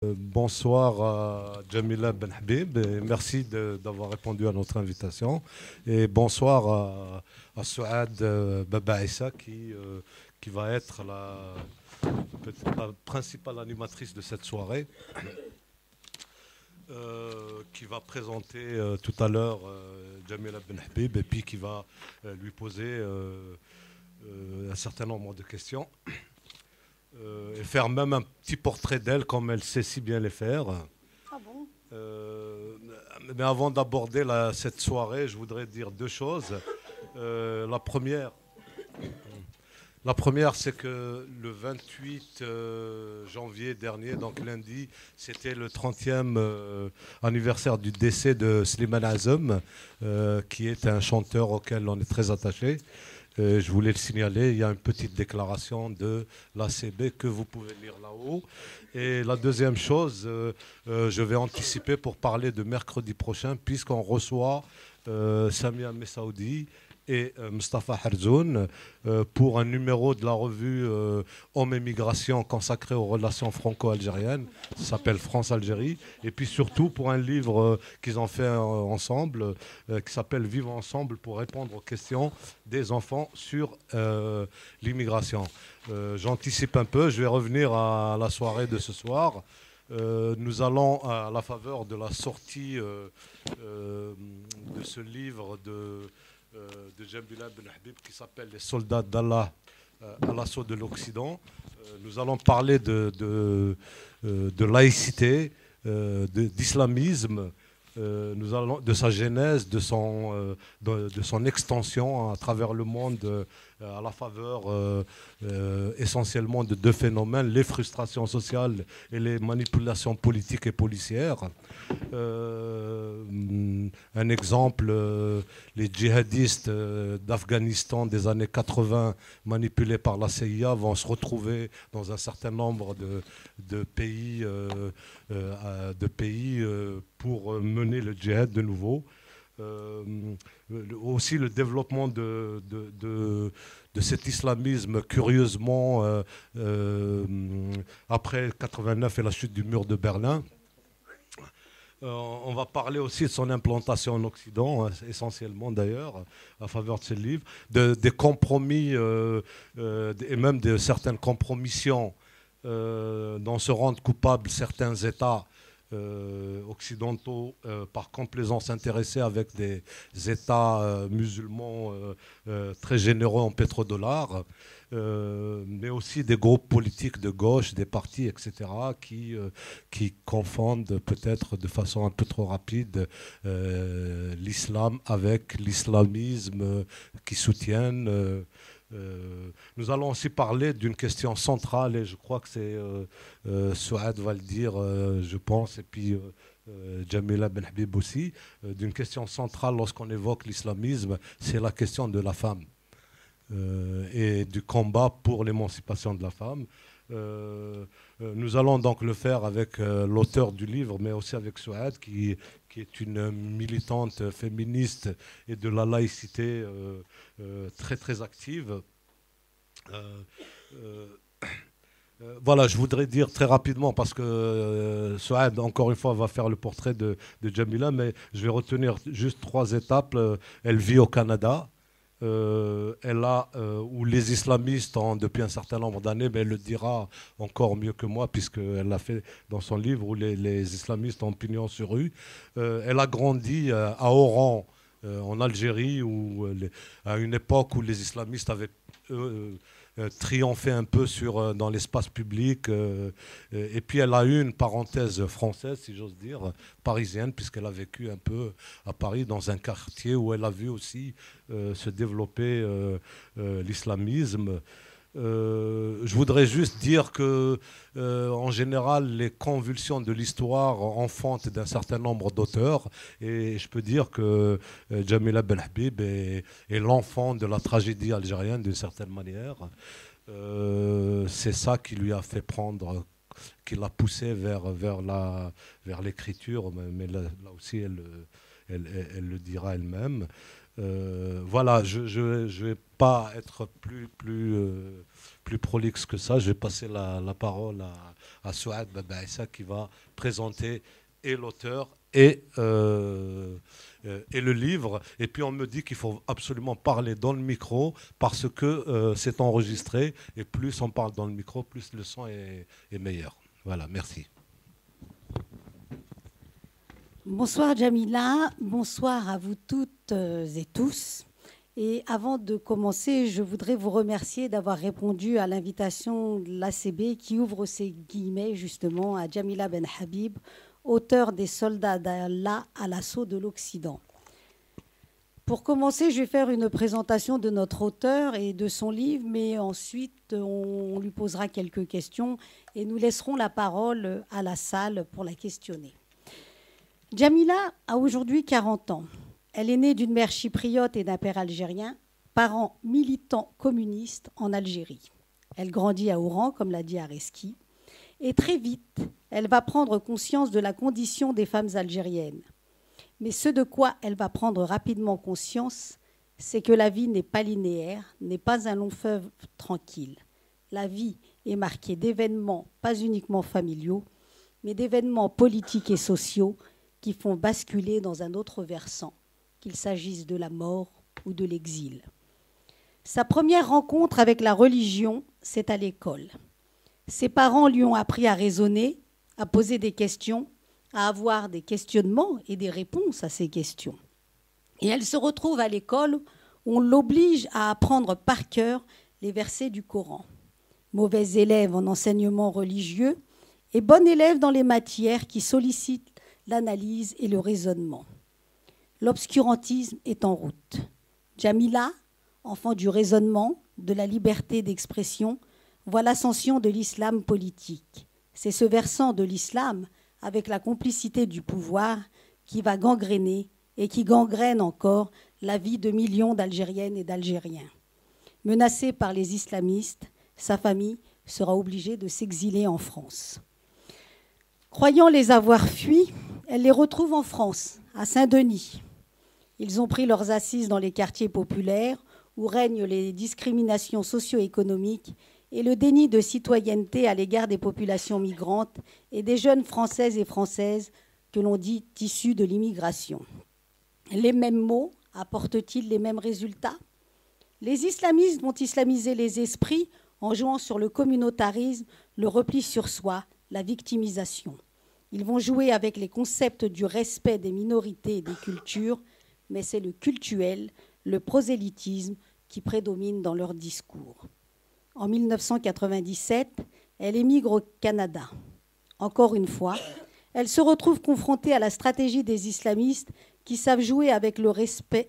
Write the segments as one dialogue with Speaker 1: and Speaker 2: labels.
Speaker 1: Bonsoir à Jamila Ben Habib et merci d'avoir répondu à notre invitation. Et bonsoir à Souad Baba Issa qui va être peut-être la principale animatrice de cette soirée, qui va présenter tout à l'heure Jamila Ben Habib et puis qui va lui poser un certain nombre de questions. Et faire même un petit portrait d'elle comme elle sait si bien les faire.
Speaker 2: Ah bon?
Speaker 1: Mais avant d'aborder cette soirée, je voudrais dire deux choses. La première, c'est que le 28 janvier dernier, donc lundi, c'était le 30e anniversaire du décès de Slimane Azem, qui est un chanteur auquel on est très attaché. Je voulais le signaler, il y a une petite déclaration de l'ACB que vous pouvez lire là-haut. Et la deuxième chose, je vais anticiper pour parler de mercredi prochain, puisqu'on reçoit Samia Messaoudi et Mustafa Herzoun pour un numéro de la revue Hommes et Migration consacré aux relations franco-algériennes. Ça s'appelle France-Algérie. Et puis surtout pour un livre qu'ils ont fait ensemble qui s'appelle Vivre ensemble pour répondre aux questions des enfants sur l'immigration. J'anticipe un peu, je vais revenir à la soirée de ce soir. Nous allons, à la faveur de la sortie de ce livre de Jamila Ben Habib qui s'appelle Les soldats d'Allah à l'assaut de l'Occident, nous allons parler de laïcité, d'islamisme, de sa genèse, de son extension à travers le monde à la faveur essentiellement de deux phénomènes, les frustrations sociales et les manipulations politiques et policières. Un exemple, les djihadistes d'Afghanistan des années 80 manipulés par la CIA vont se retrouver dans un certain nombre de pays, pour mener le djihad de nouveau. Aussi le développement de cet islamisme, curieusement, après 89 et la chute du mur de Berlin. On va parler aussi de son implantation en Occident, essentiellement d'ailleurs, à faveur de ce livre, des compromis et même de certaines compromissions dont se rendent coupables certains États occidentaux par complaisance intéressés avec des États musulmans très généreux en pétrodollars, mais aussi des groupes politiques de gauche, des partis, etc., qui confondent peut-être de façon un peu trop rapide l'islam avec l'islamisme qu'ils soutiennent. Nous allons aussi parler d'une question centrale, et je crois que c'est Souad va le dire, je pense, et puis Jamila Ben Habib aussi, d'une question centrale lorsqu'on évoque l'islamisme, c'est la question de la femme et du combat pour l'émancipation de la femme. Nous allons donc le faire avec l'auteur du livre, mais aussi avec Souad, qui est une militante féministe et de la laïcité très très active. Voilà, je voudrais dire très rapidement, parce que Souad, encore une fois, va faire le portrait de Jamila, mais je vais retenir juste trois étapes. Elle vit au Canada. Où les islamistes ont depuis un certain nombre d'années, mais elle le dira encore mieux que moi, puisqu'elle l'a fait dans son livre, où les islamistes ont pignon sur rue. Elle a grandi à Oran, en Algérie, à une époque où les islamistes avaient triomphé un peu dans l'espace public. Et puis elle a eu une parenthèse française, si j'ose dire, parisienne, puisqu'elle a vécu un peu à Paris, dans un quartier où elle a vu aussi se développer l'islamisme. Je voudrais juste dire que, en général, les convulsions de l'histoire enfantent d'un certain nombre d'auteurs, et je peux dire que Jamila Ben Habib est l'enfant de la tragédie algérienne d'une certaine manière. C'est ça qui lui a fait prendre, qui l'a poussé vers l'écriture, mais là aussi elle le dira elle-même. Voilà, je ne vais pas être plus prolixe que ça. Je vais passer la parole à Souad Babaïssa qui va présenter et l'auteur et le livre. Et puis on me dit qu'il faut absolument parler dans le micro parce que c'est enregistré et plus on parle dans le micro, plus le son est meilleur. Voilà, merci.
Speaker 2: Bonsoir Jamila, bonsoir à vous toutes et tous. Et avant de commencer, je voudrais vous remercier d'avoir répondu à l'invitation de l'ACB qui ouvre ses guillemets justement à Jamila Ben Habib, auteur des Soldats d'Allah à l'assaut de l'Occident. Pour commencer, je vais faire une présentation de notre auteur et de son livre, mais ensuite on lui posera quelques questions et nous laisserons la parole à la salle pour la questionner. Jamila a aujourd'hui 40 ans. Elle est née d'une mère chypriote et d'un père algérien, parents militants communistes en Algérie. Elle grandit à Oran, comme l'a dit Areski, et très vite, elle va prendre conscience de la condition des femmes algériennes. Mais ce de quoi elle va prendre rapidement conscience, c'est que la vie n'est pas linéaire, n'est pas un long fleuve tranquille. La vie est marquée d'événements, pas uniquement familiaux, mais d'événements politiques et sociaux qui font basculer dans un autre versant, qu'il s'agisse de la mort ou de l'exil. Sa première rencontre avec la religion, c'est à l'école. Ses parents lui ont appris à raisonner, à poser des questions, à avoir des questionnements et des réponses à ces questions. Et elle se retrouve à l'école où on l'oblige à apprendre par cœur les versets du Coran. Mauvaise élève en enseignement religieux et bonne élève dans les matières qui sollicitent l'analyse et le raisonnement. L'obscurantisme est en route. Jamila, enfant du raisonnement, de la liberté d'expression, voit l'ascension de l'islam politique. C'est ce versant de l'islam, avec la complicité du pouvoir, qui va gangréner et qui gangrène encore la vie de millions d'Algériennes et d'Algériens. Menacée par les islamistes, sa famille sera obligée de s'exiler en France. Croyant les avoir fuis, elle les retrouve en France, à Saint-Denis. Ils ont pris leurs assises dans les quartiers populaires où règnent les discriminations socio-économiques et le déni de citoyenneté à l'égard des populations migrantes et des jeunes Françaises et Françaises que l'on dit issus de l'immigration. Les mêmes mots apportent-ils les mêmes résultats ? Les islamistes vont islamiser les esprits en jouant sur le communautarisme, le repli sur soi, la victimisation. Ils vont jouer avec les concepts du respect des minorités et des cultures, mais c'est le cultuel, le prosélytisme qui prédomine dans leur discours. En 1997, elle émigre au Canada. Encore une fois, elle se retrouve confrontée à la stratégie des islamistes qui savent jouer avec le respect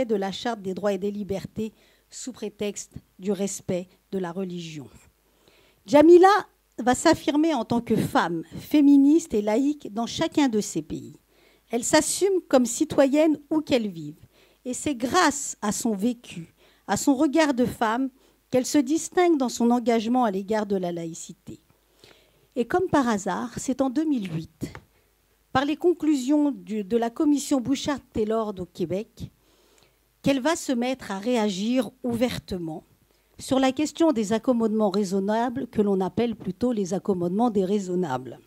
Speaker 2: de la Charte des droits et des libertés sous prétexte du respect de la religion. Jamila va s'affirmer en tant que femme, féministe et laïque dans chacun de ces pays. Elle s'assume comme citoyenne où qu'elle vive. Et c'est grâce à son vécu, à son regard de femme, qu'elle se distingue dans son engagement à l'égard de la laïcité. Et comme par hasard, c'est en 2008, par les conclusions de la commission Bouchard-Taylor au Québec, qu'elle va se mettre à réagir ouvertement sur la question des accommodements raisonnables, que l'on appelle plutôt les accommodements déraisonnables.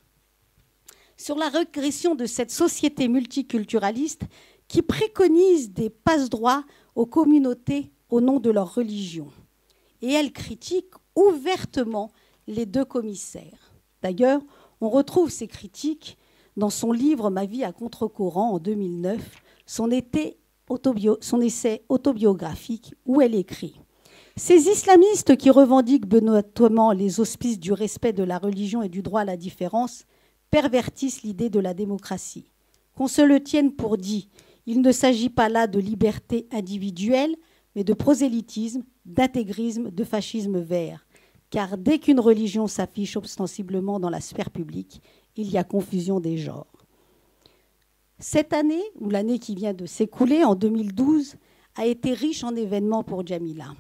Speaker 2: Sur la régression de cette société multiculturaliste qui préconise des passe-droits aux communautés au nom de leur religion. Et elle critique ouvertement les deux commissaires. D'ailleurs, on retrouve ces critiques dans son livre « Ma vie à contre-courant » en 2009, son essai autobiographique où elle écrit « Ces islamistes qui revendiquent benoîtement les auspices du respect de la religion et du droit à la différence pervertissent l'idée de la démocratie. Qu'on se le tienne pour dit, il ne s'agit pas là de liberté individuelle, mais de prosélytisme, d'intégrisme, de fascisme vert. Car dès qu'une religion s'affiche ostensiblement dans la sphère publique, il y a confusion des genres. » Cette année, ou l'année qui vient de s'écouler, en 2012, a été riche en événements pour Jamila.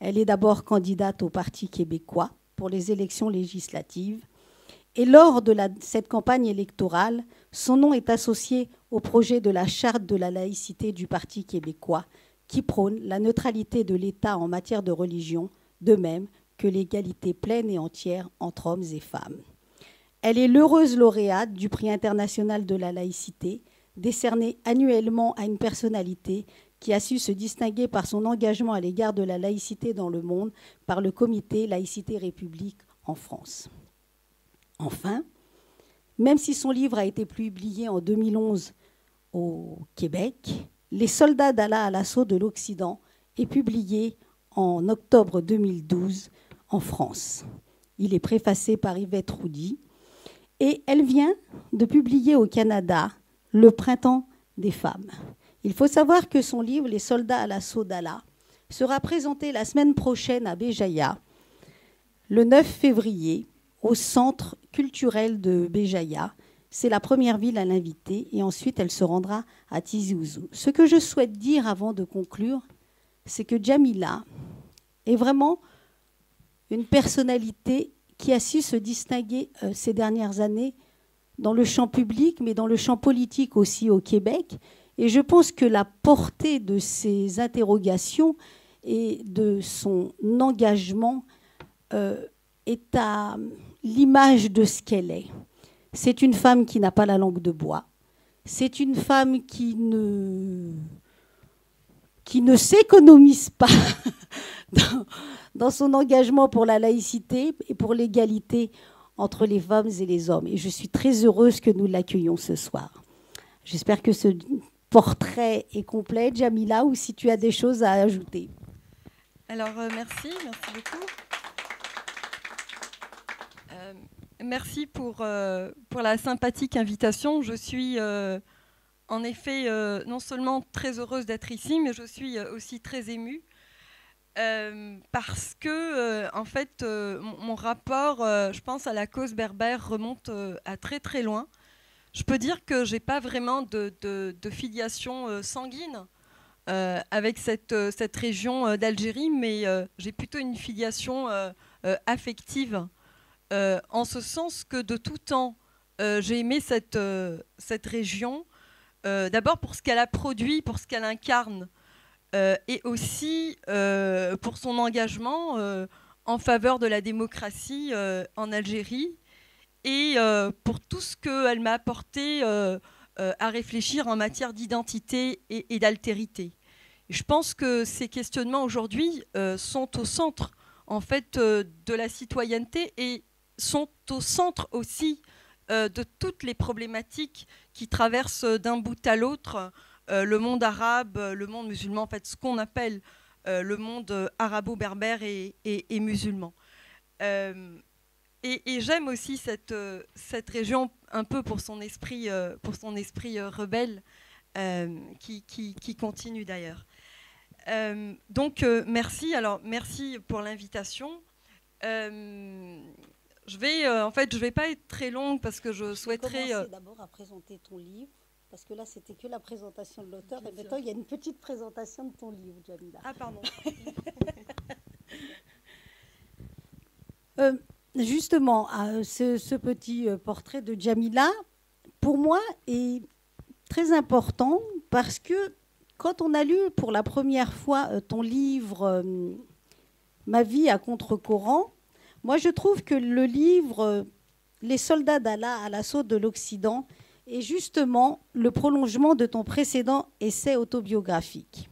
Speaker 2: Elle est d'abord candidate au Parti québécois pour les élections législatives. Et lors de cette campagne électorale, son nom est associé au projet de la charte de la laïcité du Parti québécois qui prône la neutralité de l'État en matière de religion, de même que l'égalité pleine et entière entre hommes et femmes. Elle est l'heureuse lauréate du prix international de la laïcité, décerné annuellement à une personnalité qui a su se distinguer par son engagement à l'égard de la laïcité dans le monde par le comité Laïcité République en France. Enfin, même si son livre a été publié en 2011 au Québec, Les soldats d'Allah à l'assaut de l'Occident est publié en octobre 2012 en France. Il est préfacé par Yvette Roudy et elle vient de publier au Canada Le Printemps des femmes. Il faut savoir que son livre Les soldats à l'assaut d'Allah sera présenté la semaine prochaine à Béjaïa, le 9 février, au Centre culturel de Béjaïa. C'est la première ville à l'inviter et ensuite elle se rendra à Tizi Ouzou. Ce que je souhaite dire avant de conclure, c'est que Djamila est vraiment une personnalité qui a su se distinguer ces dernières années dans le champ public, mais dans le champ politique aussi au Québec. Et je pense que la portée de ses interrogations et de son engagement est à l'image de ce qu'elle est. C'est une femme qui n'a pas la langue de bois. C'est une femme qui ne s'économise pas dans son engagement pour la laïcité et pour l'égalité entre les femmes et les hommes. Et je suis très heureuse que nous l'accueillons ce soir. J'espère que ce portrait est complet. Djamila, ou si tu as des choses à ajouter.
Speaker 3: Alors, merci beaucoup. Merci pour la sympathique invitation. Je suis en effet non seulement très heureuse d'être ici, mais je suis aussi très émue parce que en fait mon rapport, je pense, à la cause berbère remonte à très très loin. Je peux dire que j'ai pas vraiment de filiation sanguine avec cette région d'Algérie, mais j'ai plutôt une filiation affective. En ce sens que de tout temps, j'ai aimé cette région, d'abord pour ce qu'elle a produit, pour ce qu'elle incarne, et aussi pour son engagement en faveur de la démocratie en Algérie, et pour tout ce qu'elle m'a apporté à réfléchir en matière d'identité et d'altérité. Je pense que ces questionnements aujourd'hui sont au centre en fait, de la citoyenneté et sont au centre aussi de toutes les problématiques qui traversent d'un bout à l'autre le monde arabe, le monde musulman, en fait ce qu'on appelle le monde arabo-berbère et musulman. Et j'aime aussi cette région un peu pour son esprit rebelle qui continue d'ailleurs. Donc merci. Alors merci pour l'invitation. Je vais pas être très longue parce que je souhaiterais
Speaker 2: commencer d'abord à présenter ton livre, parce que là c'était que la présentation de l'auteur et maintenant il y a une petite présentation de ton livre, Djamila.
Speaker 3: Ah pardon.
Speaker 2: Justement, ce petit portrait de Djamila, pour moi, est très important parce que quand on a lu pour la première fois ton livre Ma vie à contre-courant, moi je trouve que le livre Les soldats d'Allah à l'assaut de l'Occident est justement le prolongement de ton précédent essai autobiographique.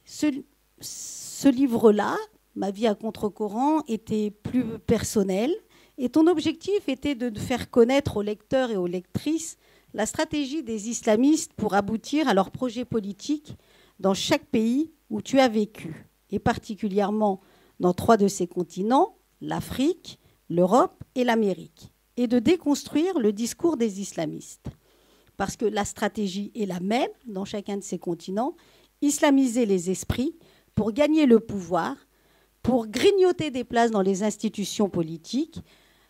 Speaker 2: Ce livre-là, Ma vie à contre-courant, était plus personnel et ton objectif était de faire connaître aux lecteurs et aux lectrices la stratégie des islamistes pour aboutir à leurs projets politiques dans chaque pays où tu as vécu, et particulièrement dans 3 de ces continents, l'Afrique, l'Europe et l'Amérique, et de déconstruire le discours des islamistes. Parce que la stratégie est la même dans chacun de ces continents, islamiser les esprits pour gagner le pouvoir, pour grignoter des places dans les institutions politiques,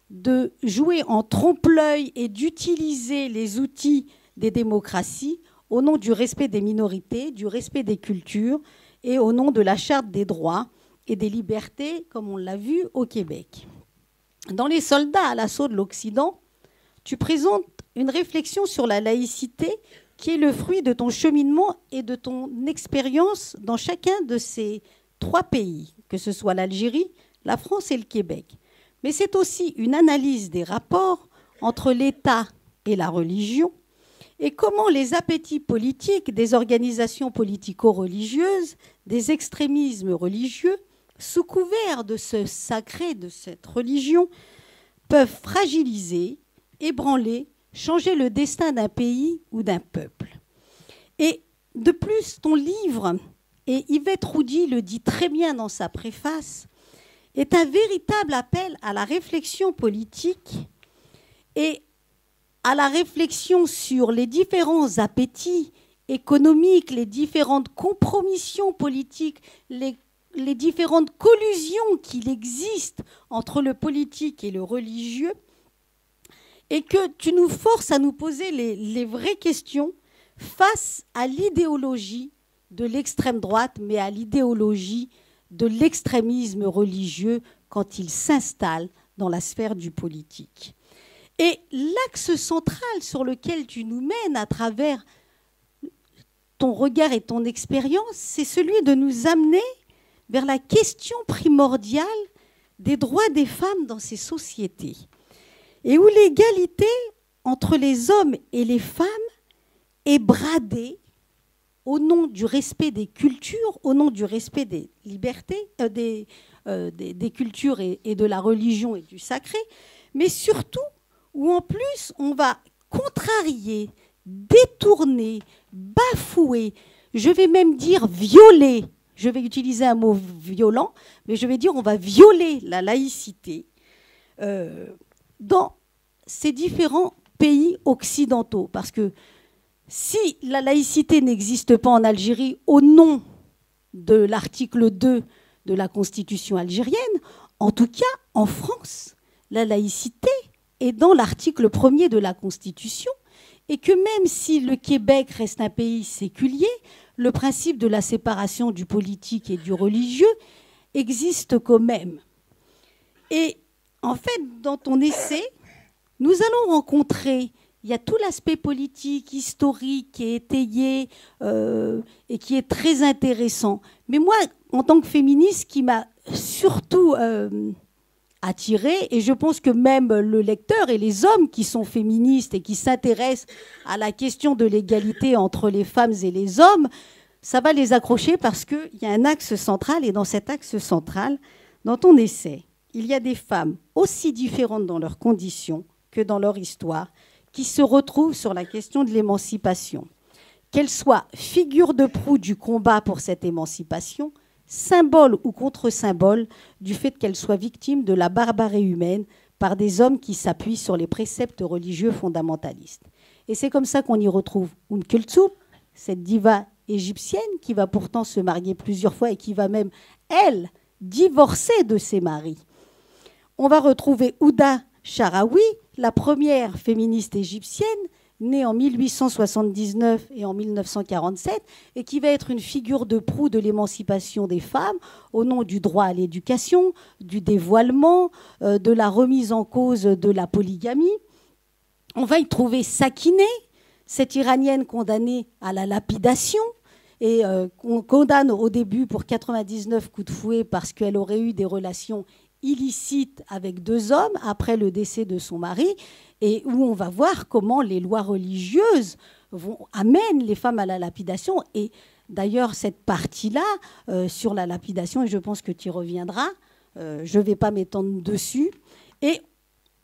Speaker 2: de jouer en trompe-l'œil et d'utiliser les outils des démocraties au nom du respect des minorités, du respect des cultures et au nom de la charte des droits et des libertés, comme on l'a vu au Québec. Dans Les soldats à l'assaut de l'Occident, tu présentes une réflexion sur la laïcité qui est le fruit de ton cheminement et de ton expérience dans chacun de ces 3 pays, que ce soit l'Algérie, la France et le Québec. mais c'est aussi une analyse des rapports entre l'État et la religion, et comment les appétits politiques des organisations politico-religieuses, des extrémismes religieux, sous couvert de ce sacré, de cette religion, peuvent fragiliser, ébranler, changer le destin d'un pays ou d'un peuple. Et de plus, ton livre, et Yvette Roudy le dit très bien dans sa préface, est un véritable appel à la réflexion politique et à la réflexion sur les différents appétits économiques, les différentes compromissions politiques, les différentes collusions qu'il existe entre le politique et le religieux, et que tu nous forces à nous poser les vraies questions face à l'idéologie de l'extrême droite, mais à l'idéologie de l'extrémisme religieux quand il s'installe dans la sphère du politique. Et l'axe central sur lequel tu nous mènes à travers ton regard et ton expérience, c'est celui de nous amener vers la question primordiale des droits des femmes dans ces sociétés, et où l'égalité entre les hommes et les femmes est bradée au nom du respect des cultures, au nom du respect des libertés, des cultures et de la religion et du sacré, mais surtout où en plus on va contrarier, détourner, bafouer, je vais même dire violer, je vais utiliser un mot violent, mais je vais dire on va violer la laïcité dans ces différents pays occidentaux. Parce que si la laïcité n'existe pas en Algérie au nom de l'article 2 de la Constitution algérienne, en tout cas en France, la laïcité est dans l'article 1er de la Constitution, et que même si le Québec reste un pays séculier, le principe de la séparation du politique et du religieux existe quand même. Et en fait, dans ton essai, nous allons rencontrer, il y a tout l'aspect politique, historique qui est étayé et qui est très intéressant. Mais moi, en tant que féministe, qui m'a surtout attirée, et je pense que même le lecteur et les hommes qui sont féministes et qui s'intéressent à la question de l'égalité entre les femmes et les hommes, ça va les accrocher parce qu'il y a un axe central, et dans cet axe central, dans ton essai, il y a des femmes aussi différentes dans leurs conditions que dans leur histoire, qui se retrouvent sur la question de l'émancipation. Qu'elles soient figures de proue du combat pour cette émancipation, symbole ou contre-symbole du fait qu'elles soient victimes de la barbarie humaine par des hommes qui s'appuient sur les préceptes religieux fondamentalistes. Et c'est comme ça qu'on y retrouve Kulthum, cette diva égyptienne qui va pourtant se marier plusieurs fois et qui va même, elle, divorcer de ses maris. On va retrouver Ouda Sharawi, la première féministe égyptienne, née en 1879 et en 1947, et qui va être une figure de proue de l'émancipation des femmes au nom du droit à l'éducation, du dévoilement, de la remise en cause de la polygamie. On va y trouver Sakineh, cette Iranienne condamnée à la lapidation, et qu'on condamne au début pour 99 coups de fouet parce qu'elle aurait eu des relations illicite avec 2 hommes après le décès de son mari, et où on va voir comment les lois religieuses amènent les femmes à la lapidation. Et d'ailleurs, cette partie-là, sur la lapidation, et je pense que tu y reviendras, je ne vais pas m'étendre dessus. Et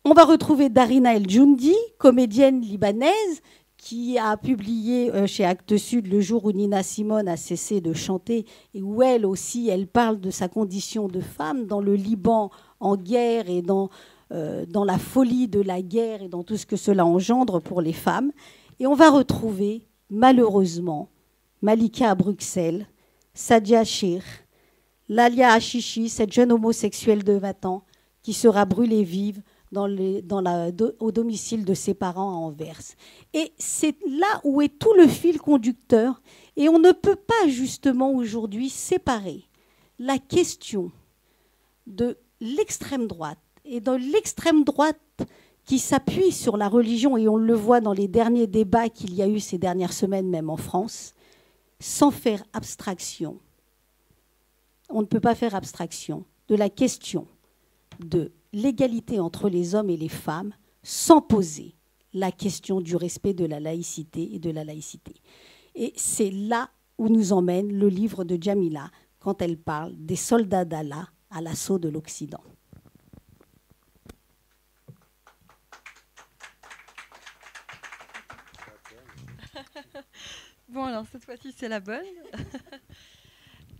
Speaker 2: on va retrouver Darina El Joundi, comédienne libanaise, qui a publié chez Actes Sud le jour où Nina Simone a cessé de chanter, et où elle aussi, elle parle de sa condition de femme dans le Liban en guerre et dans la folie de la guerre et dans tout ce que cela engendre pour les femmes. Et on va retrouver, malheureusement, Malika à Bruxelles, Sadia Shir, Lalia Hachichi, cette jeune homosexuelle de 20 ans qui sera brûlée vive au domicile de ses parents à Anvers. Et c'est là où est tout le fil conducteur. Et on ne peut pas justement aujourd'hui séparer la question de l'extrême droite et de l'extrême droite qui s'appuie sur la religion, et on le voit dans les derniers débats qu'il y a eu ces dernières semaines, même en France, sans faire abstraction. On ne peut pas faire abstraction de la question de l'égalité entre les hommes et les femmes sans poser la question du respect de la laïcité et de la laïcité. Et c'est là où nous emmène le livre de Djamila quand elle parle des soldats d'Allah à l'assaut de l'Occident.
Speaker 3: Bon, alors cette fois-ci, c'est la bonne.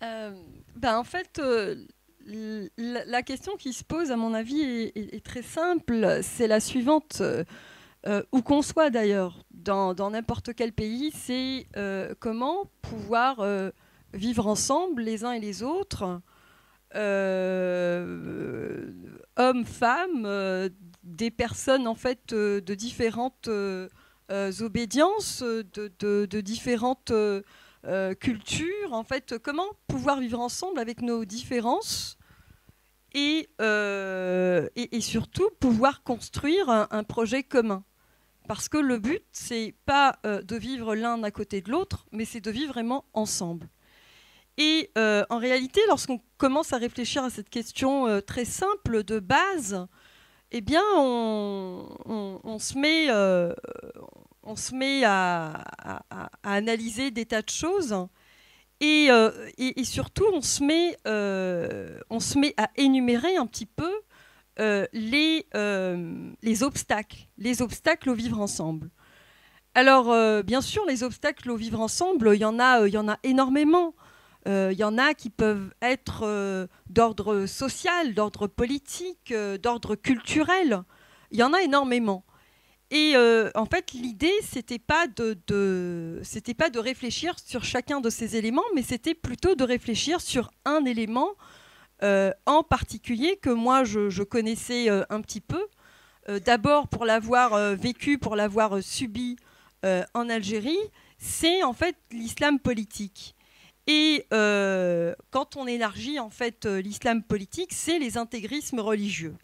Speaker 3: En fait, la question qui se pose, à mon avis, est très simple. C'est la suivante. Où qu'on soit d'ailleurs, dans n'importe quel pays, c'est comment pouvoir vivre ensemble les uns et les autres, hommes, femmes, des personnes en fait de différentes obédiences, de différentes cultures. En fait, comment pouvoir vivre ensemble avec nos différences et surtout pouvoir construire un projet commun. Parce que le but, c'est pas de vivre l'un à côté de l'autre, mais c'est de vivre vraiment ensemble. Et en réalité, lorsqu'on commence à réfléchir à cette question très simple de base, eh bien, on se met à analyser des tas de choses et surtout, on se met à énumérer un petit peu les obstacles au vivre ensemble. Alors, bien sûr, les obstacles au vivre ensemble, il y en a énormément. Il y en a qui peuvent être d'ordre social, d'ordre politique, d'ordre culturel. Il y en a énormément. Et en fait, l'idée, c'était pas de réfléchir sur chacun de ces éléments, mais c'était plutôt de réfléchir sur un élément en particulier que moi, je connaissais un petit peu. D'abord, pour l'avoir vécu, pour l'avoir subi en Algérie, c'est en fait l'islam politique. Et quand on élargit en fait l'islam politique, c'est les intégrismes religieux.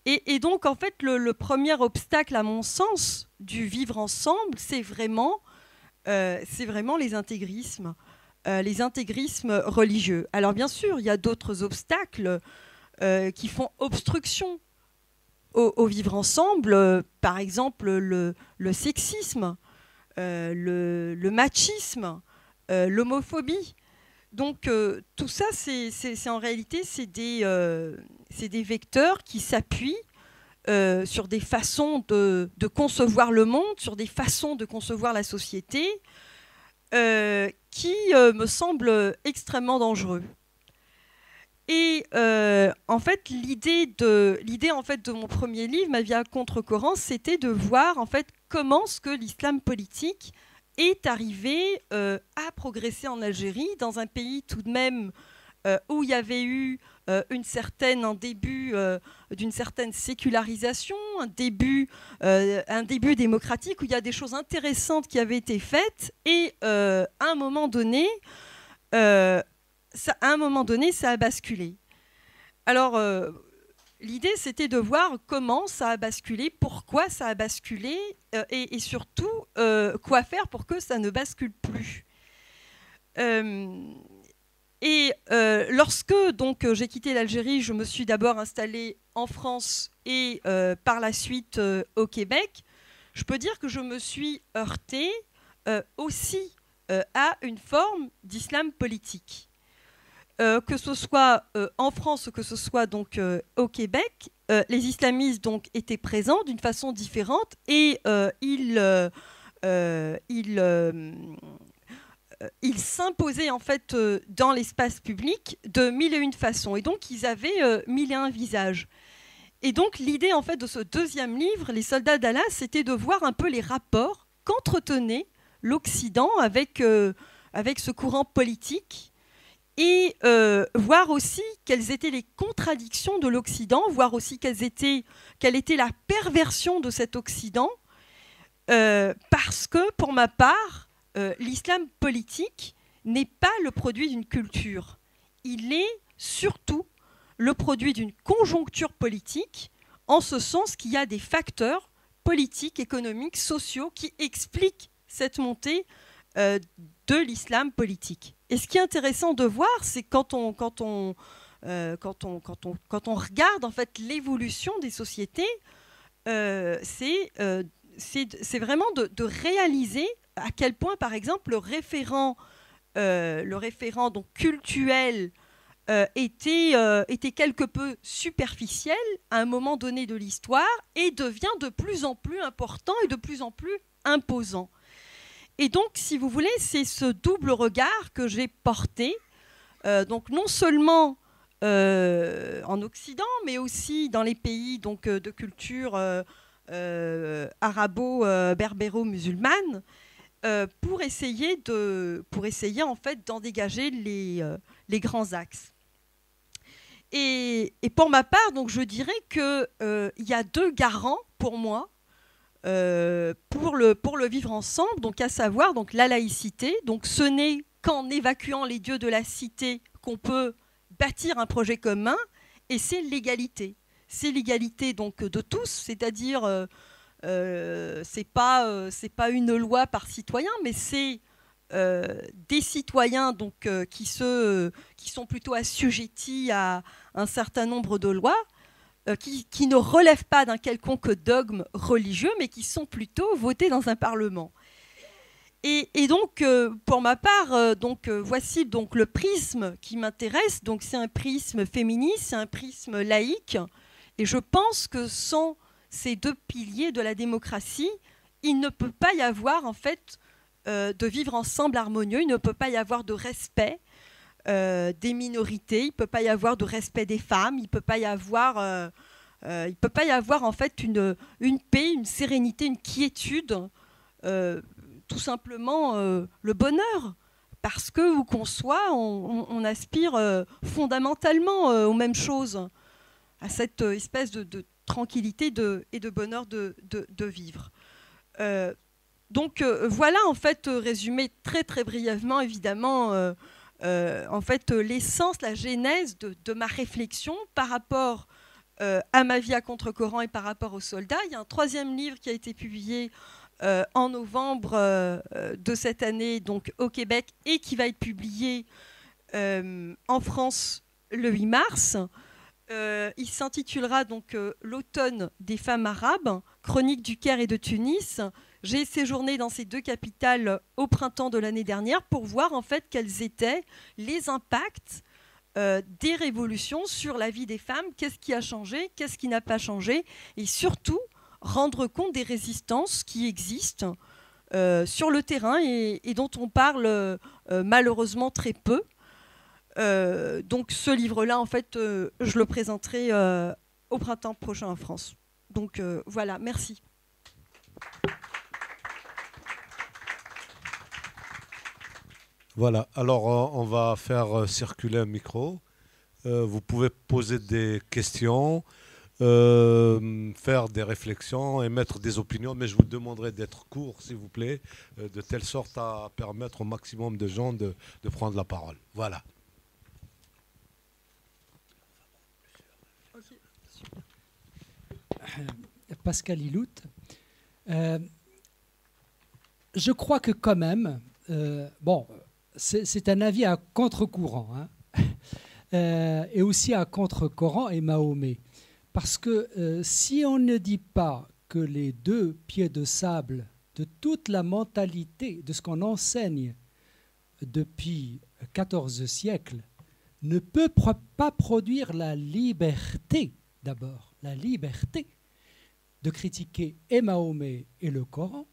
Speaker 3: Et donc en fait le premier obstacle à mon sens du vivre ensemble, c'est vraiment les intégrismes religieux. Alors bien sûr, il y a d'autres obstacles qui font obstruction au vivre ensemble, par exemple le sexisme, le machisme, l'homophobie. Donc tout ça, c'est en réalité, c'est des vecteurs qui s'appuient sur des façons de concevoir le monde, sur des façons de concevoir la société qui me semblent extrêmement dangereux. Et en fait, l'idée en fait, de mon premier livre, Ma vie à contre-courant, c'était de voir en fait, comment ce que l'islam politique est arrivé à progresser en Algérie, dans un pays tout de même où il y avait eu un début d'une certaine sécularisation, un début démocratique, où il y a des choses intéressantes qui avaient été faites, et à un moment donné, ça a basculé. Alors, l'idée, c'était de voir comment ça a basculé, pourquoi ça a basculé, et surtout, quoi faire pour que ça ne bascule plus. Lorsque donc, j'ai quitté l'Algérie, je me suis d'abord installée en France et par la suite au Québec. Je peux dire que je me suis heurtée aussi à une forme d'islam politique. Que ce soit en France ou que ce soit donc au Québec, les islamistes donc étaient présents d'une façon différente et ils s'imposaient en fait dans l'espace public de mille et une façons, et donc ils avaient mille et un visages. Et donc l'idée en fait de ce deuxième livre, Les soldats d'Allah, c'était de voir un peu les rapports qu'entretenait l'Occident avec ce courant politique, et voir aussi quelles étaient les contradictions de l'Occident, voir aussi quelle était la perversion de cet Occident, parce que pour ma part, l'islam politique n'est pas le produit d'une culture. Il est surtout le produit d'une conjoncture politique, en ce sens qu'il y a des facteurs politiques, économiques, sociaux qui expliquent cette montée de l'islam politique. Et ce qui est intéressant de voir, c'est quand on quand on regarde en fait l'évolution des sociétés, c'est vraiment de réaliser à quel point, par exemple, le référent donc cultuel était quelque peu superficiel à un moment donné de l'histoire et devient de plus en plus important et de plus en plus imposant. Et donc, si vous voulez, c'est ce double regard que j'ai porté, donc non seulement en Occident, mais aussi dans les pays donc, de culture arabo-berbéro-musulmane, pour essayer en fait d'en dégager les grands axes. Et pour ma part, donc, je dirais qu'il y a deux garants pour moi pour le vivre ensemble, donc à savoir donc la laïcité. Donc ce n'est qu'en évacuant les dieux de la cité qu'on peut bâtir un projet commun, et c'est l'égalité. C'est l'égalité donc de tous, c'est-à-dire c'est pas une loi par citoyen, mais c'est des citoyens donc, qui sont plutôt assujettis à un certain nombre de lois, qui ne relèvent pas d'un quelconque dogme religieux, mais qui sont plutôt votés dans un parlement. Et donc, pour ma part, voici donc le prisme qui m'intéresse. Donc, c'est un prisme féministe, c'est un prisme laïque. Et je pense que sans ces deux piliers de la démocratie, il ne peut pas y avoir en fait de vivre ensemble harmonieux. Il ne peut pas y avoir de respect des minorités, il ne peut pas y avoir de respect des femmes, il ne peut pas y avoir en fait une paix, une sérénité, une quiétude, tout simplement le bonheur. Parce que où qu'on soit, on aspire fondamentalement aux mêmes choses, à cette espèce de tranquillité et de bonheur de vivre. Donc voilà en fait résumé très très brièvement évidemment en fait, l'essence, la genèse de ma réflexion par rapport à ma vie à contre-courant et par rapport aux soldats. Il y a un troisième livre qui a été publié en novembre de cette année, donc au Québec, et qui va être publié en France le 8 mars. Il s'intitulera donc L'automne des femmes arabes, chronique du Caire et de Tunis. J'ai séjourné dans ces deux capitales au printemps de l'année dernière pour voir en fait quels étaient les impacts des révolutions sur la vie des femmes, qu'est-ce qui a changé, qu'est-ce qui n'a pas changé, et surtout rendre compte des résistances qui existent sur le terrain et dont on parle malheureusement très peu. Donc ce livre-là, en fait, je le présenterai au printemps prochain en France. Donc voilà, merci.
Speaker 1: Voilà, alors on va faire circuler un micro. Vous pouvez poser des questions, faire des réflexions, émettre des opinions, mais je vous demanderai d'être court, s'il vous plaît, de telle sorte à permettre au maximum de gens de prendre la parole. Voilà.
Speaker 4: Pascal Ilout. Je crois que quand même, bon, c'est un avis à contre-courant, hein, et aussi à contre-courant et Mahomet. Parce que si on ne dit pas que les deux pieds de sable de toute la mentalité de ce qu'on enseigne depuis 14 siècles ne peut pas produire la liberté, d'abord, la liberté de critiquer et Mahomet et le Coran,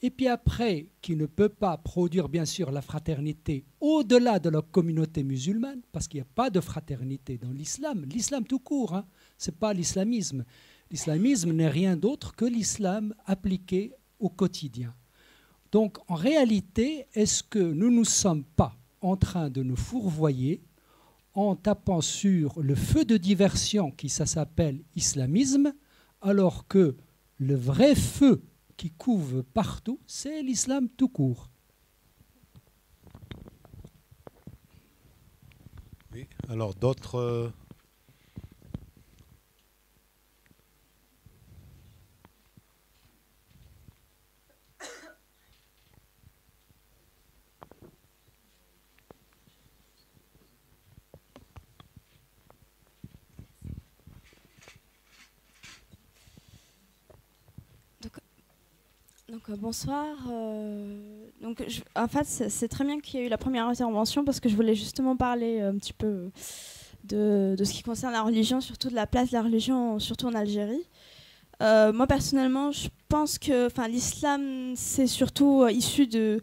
Speaker 4: et puis après, qui ne peut pas produire bien sûr la fraternité au-delà de la communauté musulmane, parce qu'il n'y a pas de fraternité dans l'islam, l'islam tout court, hein, ce n'est pas l'islamisme. L'islamisme n'est rien d'autre que l'islam appliqué au quotidien. Donc en réalité, est-ce que nous ne sommes pas en train de nous fourvoyer en tapant sur le feu de diversion qui ça s'appelle islamisme, alors que le vrai feu qui couve partout, c'est l'islam tout court.
Speaker 1: Oui, alors d'autres...
Speaker 5: Donc bonsoir. En fait, c'est très bien qu'il y ait eu la première intervention parce que je voulais justement parler un petit peu de ce qui concerne la religion, surtout de la place de la religion, surtout en Algérie. Moi personnellement, je pense que l'islam, c'est surtout issu d'une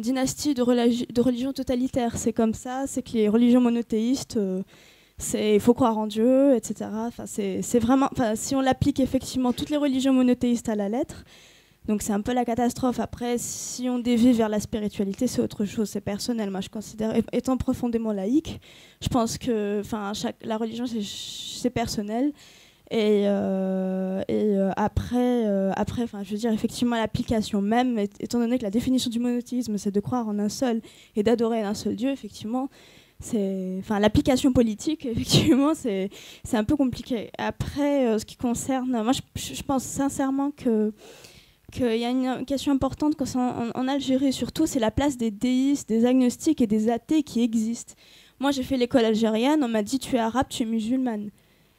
Speaker 5: dynastie de religion totalitaire. C'est comme ça, c'est que les religions monothéistes, il faut croire en Dieu, etc. C'est vraiment, si on l'applique effectivement toutes les religions monothéistes à la lettre, donc c'est un peu la catastrophe. Après, si on dévie vers la spiritualité, c'est autre chose, c'est personnel. Moi, je considère, étant profondément laïque, je pense que la religion, c'est personnel. Et après, je veux dire, effectivement, l'application même, étant donné que la définition du monothéisme, c'est de croire en un seul et d'adorer un seul Dieu, effectivement, l'application politique, effectivement, c'est un peu compliqué. Après, ce qui concerne, moi, je pense sincèrement qu'il y a une question importante en Algérie, surtout, c'est la place des déistes, des agnostiques et des athées qui existent. Moi, j'ai fait l'école algérienne, on m'a dit tu es arabe, tu es musulmane.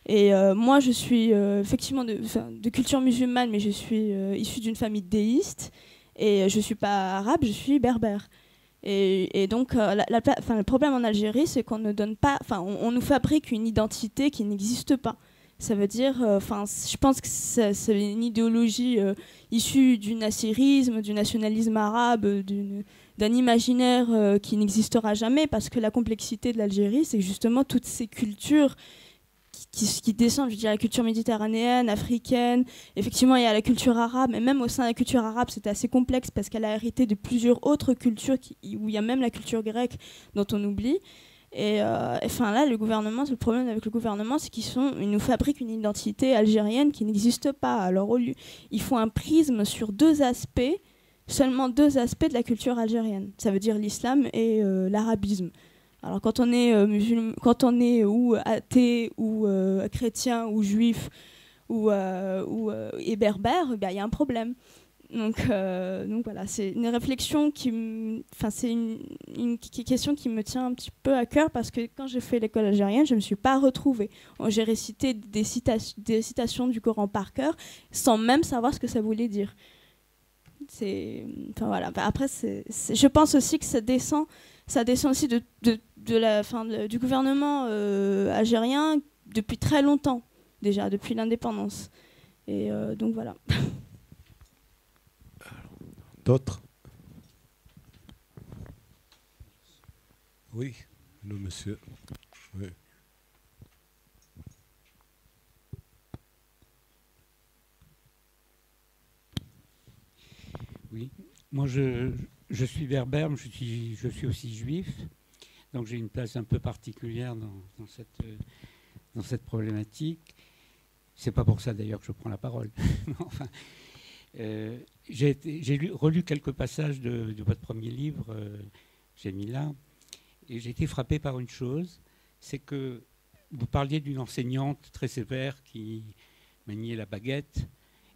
Speaker 5: Et moi, je suis effectivement de culture musulmane, mais je suis issue d'une famille déiste. Et je ne suis pas arabe, je suis berbère. Et donc, le problème en Algérie, c'est qu'on ne donne pas, on nous fabrique une identité qui n'existe pas. Ça veut dire, je pense que c'est une idéologie issue du nasserisme, du nationalisme arabe, d'un imaginaire qui n'existera jamais, parce que la complexité de l'Algérie, c'est justement toutes ces cultures qui descendent, je dirais, la culture méditerranéenne, africaine. Effectivement, il y a la culture arabe, mais même au sein de la culture arabe, c'est assez complexe parce qu'elle a hérité de plusieurs autres cultures, où il y a même la culture grecque dont on oublie. Et là, le problème avec le gouvernement, c'est qu'ils nous fabriquent une identité algérienne qui n'existe pas. Alors, ils font un prisme sur seulement deux aspects de la culture algérienne. Ça veut dire l'islam et l'arabisme. Alors quand on est musulman, quand on est ou athée ou chrétien ou juif et berbère, il y a un problème. Donc voilà, c'est une réflexion c'est une question qui me tient un petit peu à cœur parce que quand j'ai fait l'école algérienne, je me suis pas retrouvée. J'ai récité des citations du Coran par cœur sans même savoir ce que ça voulait dire. Voilà. Après, je pense aussi que ça descend aussi du gouvernement algérien depuis très longtemps, déjà, depuis l'indépendance. Et donc voilà.
Speaker 1: D'autres? Oui, le monsieur. Oui.
Speaker 6: Oui, moi je suis berbère, je suis aussi juif, donc j'ai une place un peu particulière dans cette problématique. C'est pas pour ça d'ailleurs que je prends la parole. Enfin, j'ai relu quelques passages de votre premier livre, Jamila, et j'ai été frappé par une chose, c'est que vous parliez d'une enseignante très sévère qui maniait la baguette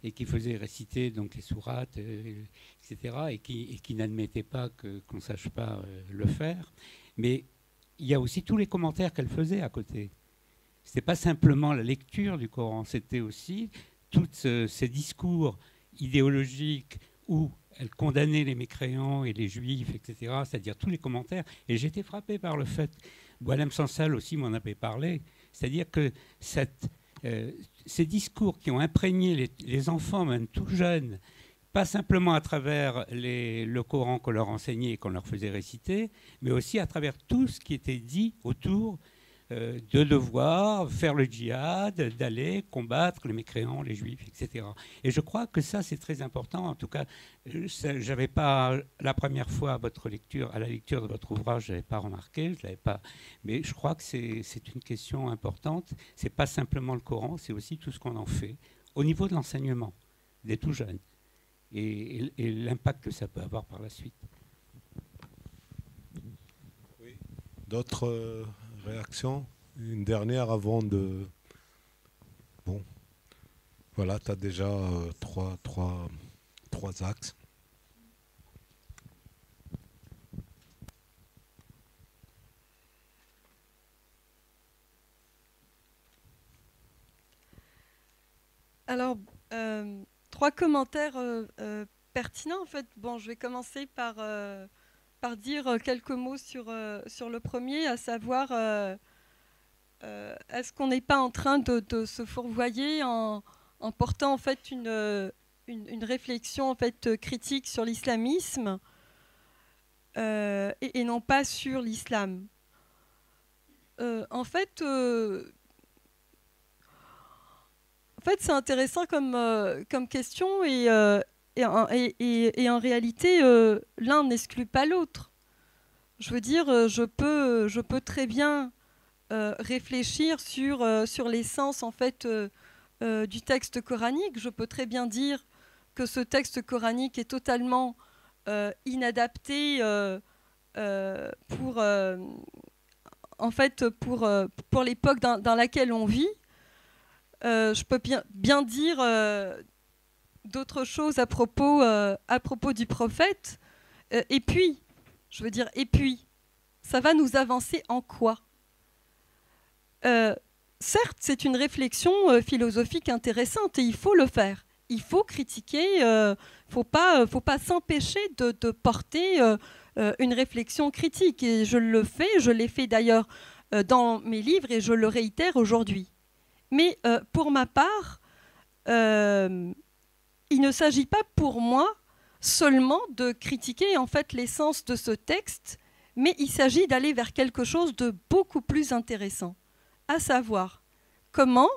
Speaker 6: et qui faisait réciter donc les sourates, etc., et qui n'admettait pas qu'on ne sache pas le faire. Mais il y a aussi tous les commentaires qu'elle faisait à côté. Ce n'était pas simplement la lecture du Coran, c'était aussi tous ces discours idéologiques où elle condamnait les mécréants et les juifs, etc., c'est-à-dire tous les commentaires. Et j'étais frappé par le fait, Boualem Sansal aussi m'en avait parlé, c'est-à-dire que ces discours qui ont imprégné les enfants, même tout jeunes, pas simplement à travers le Coran qu'on leur enseignait et qu'on leur faisait réciter, mais aussi à travers tout ce qui était dit autour de devoir faire le djihad, d'aller combattre les mécréants, les juifs, etc. Et je crois que ça, c'est très important. En tout cas, j'avais pas, la première fois à la lecture de votre ouvrage, je n'avais pas remarqué, je l'avais pas. Mais je crois que c'est une question importante. C'est pas simplement le Coran, c'est aussi tout ce qu'on en fait au niveau de l'enseignement des tout jeunes et l'impact que ça peut avoir par la suite.
Speaker 1: Oui. D'autres réactions? Une dernière avant de... Bon, voilà, tu as déjà trois axes.
Speaker 3: Alors, trois commentaires pertinents. En fait, bon, je vais commencer par dire quelques mots sur le premier, à savoir est-ce qu'on n'est pas en train de se fourvoyer en portant en fait une réflexion en fait critique sur l'islamisme et non pas sur l'islam. En fait, c'est intéressant comme question et en réalité, l'un n'exclut pas l'autre. Je veux dire, je peux très bien réfléchir sur l'essence en fait du texte coranique. Je peux très bien dire que ce texte coranique est totalement inadapté pour l'époque dans laquelle on vit. Je peux bien dire d'autres choses à propos du prophète. Et puis, ça va nous avancer en quoi ? Certes, c'est une réflexion philosophique intéressante et il faut le faire. Il faut critiquer, faut pas s'empêcher de porter une réflexion critique. Et je l'ai fait d'ailleurs dans mes livres et je le réitère aujourd'hui. Mais pour ma part, il ne s'agit pas pour moi seulement de critiquer en fait l'essence de ce texte, mais il s'agit d'aller vers quelque chose de beaucoup plus intéressant, à savoir comment,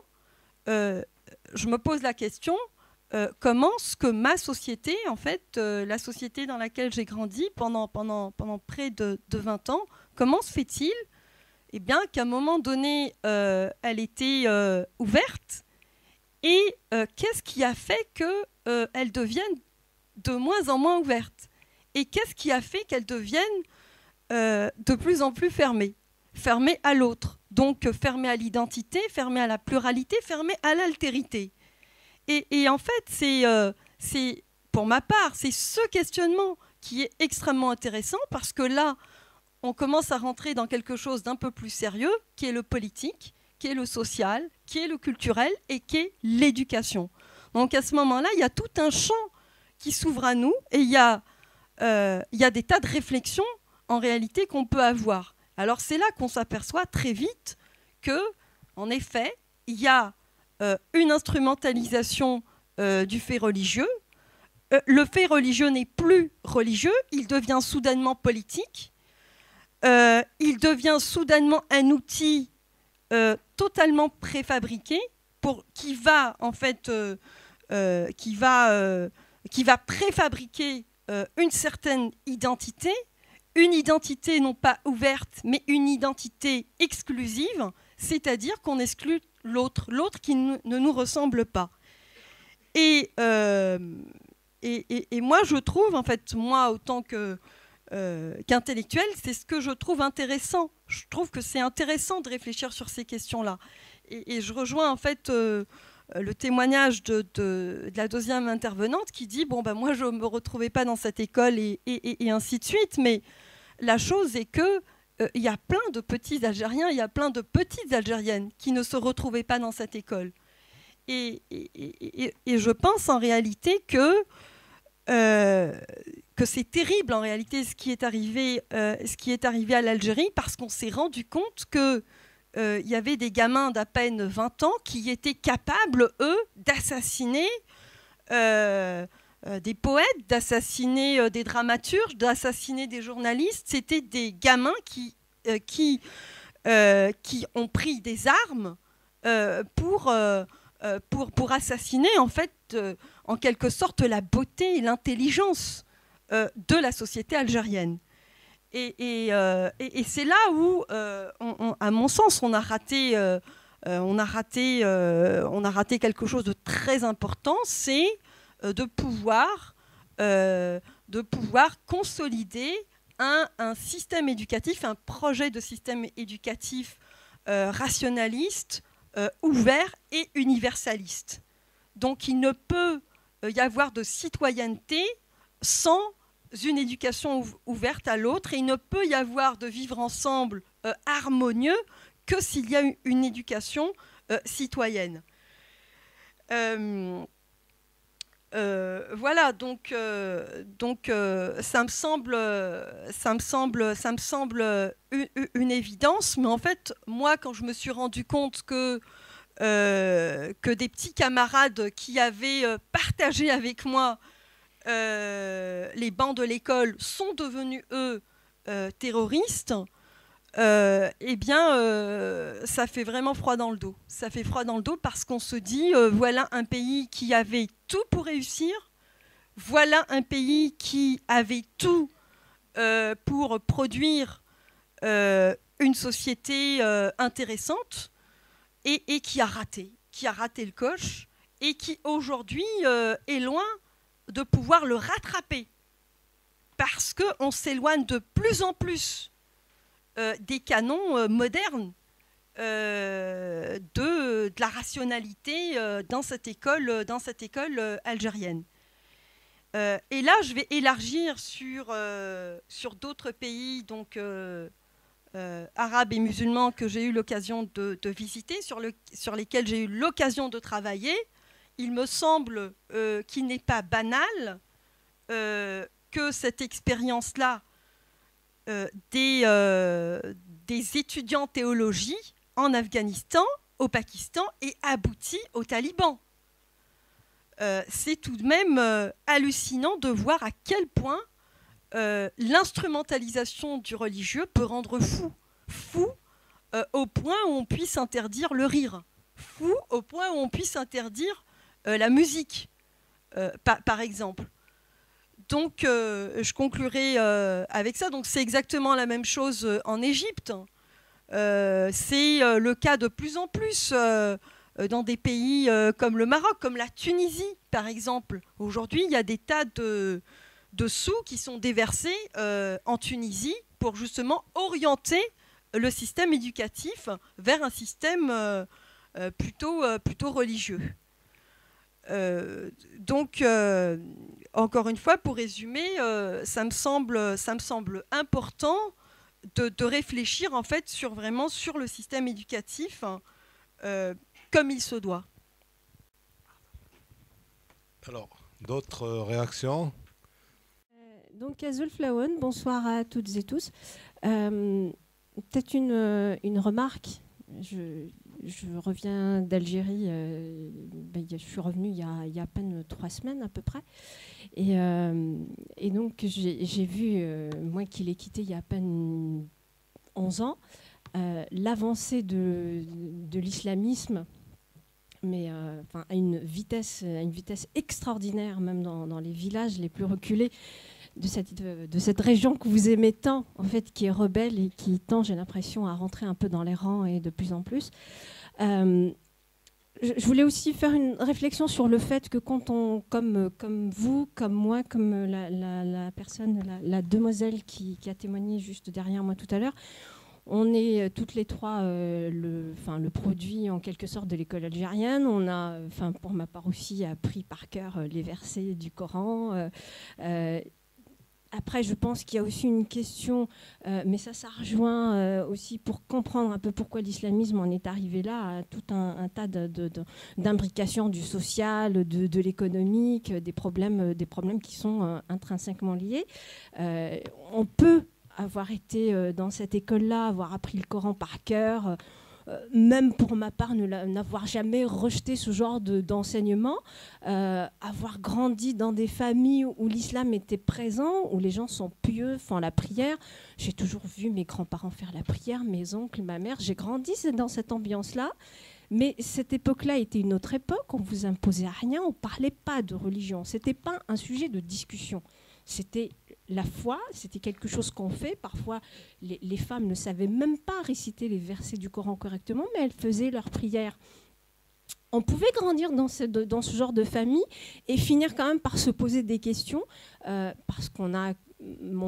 Speaker 3: je me pose la question, comment ce que ma société, en fait, la société dans laquelle j'ai grandi pendant près de 20 ans, comment se fait-il eh bien, qu'à un moment donné, elle était ouverte et qu'est-ce qui a fait qu'elle devienne de moins en moins ouverte et qu'est-ce qui a fait qu'elle devienne de plus en plus fermée à l'autre, donc fermée à l'identité, fermée à la pluralité, fermée à l'altérité. Et en fait, c'est pour ma part, c'est ce questionnement qui est extrêmement intéressant parce que là, on commence à rentrer dans quelque chose d'un peu plus sérieux, qui est le politique, qui est le social, qui est le culturel et qui est l'éducation. Donc à ce moment-là, il y a tout un champ qui s'ouvre à nous et il y a des tas de réflexions en réalité qu'on peut avoir. Alors c'est là qu'on s'aperçoit très vite que, en effet, il y a une instrumentalisation du fait religieux. Le fait religieux n'est plus religieux, il devient soudainement politique. Il devient soudainement un outil totalement préfabriqué qui va préfabriquer une certaine identité non pas ouverte, mais une identité exclusive, c'est-à-dire qu'on exclut l'autre qui ne nous ressemble pas. Et moi, je trouve, en fait, moi, autant qu'intellectuel, c'est ce que je trouve intéressant. Je trouve que c'est intéressant de réfléchir sur ces questions-là. Et je rejoins en fait le témoignage de la deuxième intervenante qui dit bon ben moi je me retrouvais pas dans cette école et ainsi de suite. Mais la chose est que il y a plein de petits Algériens, il y a plein de petites Algériennes qui ne se retrouvaient pas dans cette école. Et je pense en réalité que c'est terrible en réalité ce qui est arrivé à l'Algérie parce qu'on s'est rendu compte que il y avait des gamins d'à peine 20 ans qui étaient capables, eux, d'assassiner des poètes, d'assassiner des dramaturges, d'assassiner des journalistes. C'était des gamins qui ont pris des armes pour assassiner en fait en quelque sorte la beauté et l'intelligence de la société algérienne. Et c'est là où, à mon sens, on a raté quelque chose de très important, c'est de pouvoir consolider un système éducatif, un projet de système éducatif rationaliste, ouvert et universaliste. Donc il ne peut y avoir de citoyenneté sans une éducation ouverte à l'autre, et il ne peut y avoir de vivre ensemble harmonieux que s'il y a une éducation citoyenne. Voilà, donc ça me semble une évidence, mais en fait, moi, quand je me suis rendu compte que des petits camarades qui avaient partagé avec moi les bancs de l'école sont devenus, eux, terroristes, eh bien, ça fait vraiment froid dans le dos. Ça fait froid dans le dos parce qu'on se dit, voilà un pays qui avait tout pour réussir, voilà un pays qui avait tout pour produire une société intéressante et qui a raté le coche et qui aujourd'hui est loin de pouvoir le rattraper parce qu'on s'éloigne de plus en plus des canons modernes de la rationalité dans cette école algérienne. Et là, je vais élargir sur d'autres pays donc, arabes et musulmans que j'ai eu l'occasion de visiter, sur lesquels j'ai eu l'occasion de travailler. Il me semble qu'il n'est pas banal que cette expérience-là des étudiants en théologie en Afghanistan, au Pakistan, ait abouti aux talibans. C'est tout de même hallucinant de voir à quel point l'instrumentalisation du religieux peut rendre fou au point où on puisse interdire le rire, fou au point où on puisse interdire la musique, par exemple. Donc, je conclurai avec ça. Donc, c'est exactement la même chose en Égypte. C'est le cas de plus en plus dans des pays comme le Maroc, comme la Tunisie, par exemple. Aujourd'hui, il y a des tas de sous qui sont déversés en Tunisie pour justement orienter le système éducatif vers un système plutôt religieux. Donc, encore une fois, pour résumer, ça me semble important de réfléchir en fait vraiment sur le système éducatif comme il se doit.
Speaker 1: Alors, d'autres réactions?
Speaker 7: Donc, Azul Flaon, bonsoir à toutes et tous. Peut-être une remarque. Je reviens d'Algérie, je suis revenue il y a à peine 3 semaines à peu près. Et donc j'ai vu, moi qui l'ai quitté il y a à peine 11 ans, l'avancée de l'islamisme, mais à une vitesse extraordinaire, même dans les villages les plus reculés de cette région que vous aimez tant, en fait, qui est rebelle et qui tend, j'ai l'impression, à rentrer un peu dans les rangs et de plus en plus. Je voulais aussi faire une réflexion sur le fait que quand on, comme vous, comme moi, comme la personne, la demoiselle qui a témoigné juste derrière moi tout à l'heure, on est toutes les trois le produit en quelque sorte de l'école algérienne. On a, pour ma part aussi, appris par cœur les versets du Coran. Après, je pense qu'il y a aussi une question, mais ça rejoint aussi pour comprendre un peu pourquoi l'islamisme en est arrivé là, à tout un tas d'imbrications du social, de l'économique, des problèmes qui sont intrinsèquement liés. On peut avoir été dans cette école-là, avoir appris le Coran par cœur, même pour ma part, n'avoir jamais rejeté ce genre d'enseignement, avoir grandi dans des familles où l'islam était présent, où les gens sont pieux, font la prière. J'ai toujours vu mes grands-parents faire la prière, mes oncles, ma mère. J'ai grandi dans cette ambiance-là. Mais cette époque-là était une autre époque. On ne vous imposait rien, on ne parlait pas de religion. Ce n'était pas un sujet de discussion. C'était la foi, c'était quelque chose qu'on fait. Parfois, les femmes ne savaient même pas réciter les versets du Coran correctement, mais elles faisaient leurs prières. On pouvait grandir dans ce genre de famille et finir quand même par se poser des questions, parce qu'on a,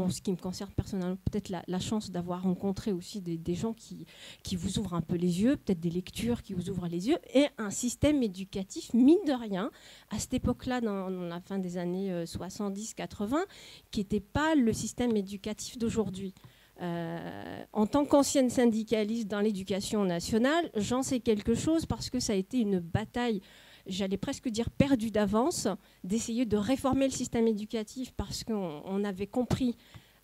Speaker 7: ce qui me concerne personnellement, peut-être la chance d'avoir rencontré aussi des gens qui vous ouvrent un peu les yeux, peut-être des lectures qui vous ouvrent les yeux, et un système éducatif, mine de rien, à cette époque-là, dans la fin des années 70-80, qui n'était pas le système éducatif d'aujourd'hui. En tant qu'ancienne syndicaliste dans l'éducation nationale, j'en sais quelque chose parce que ça a été une bataille j'allais presque dire perdu d'avance, d'essayer de réformer le système éducatif parce qu'on avait compris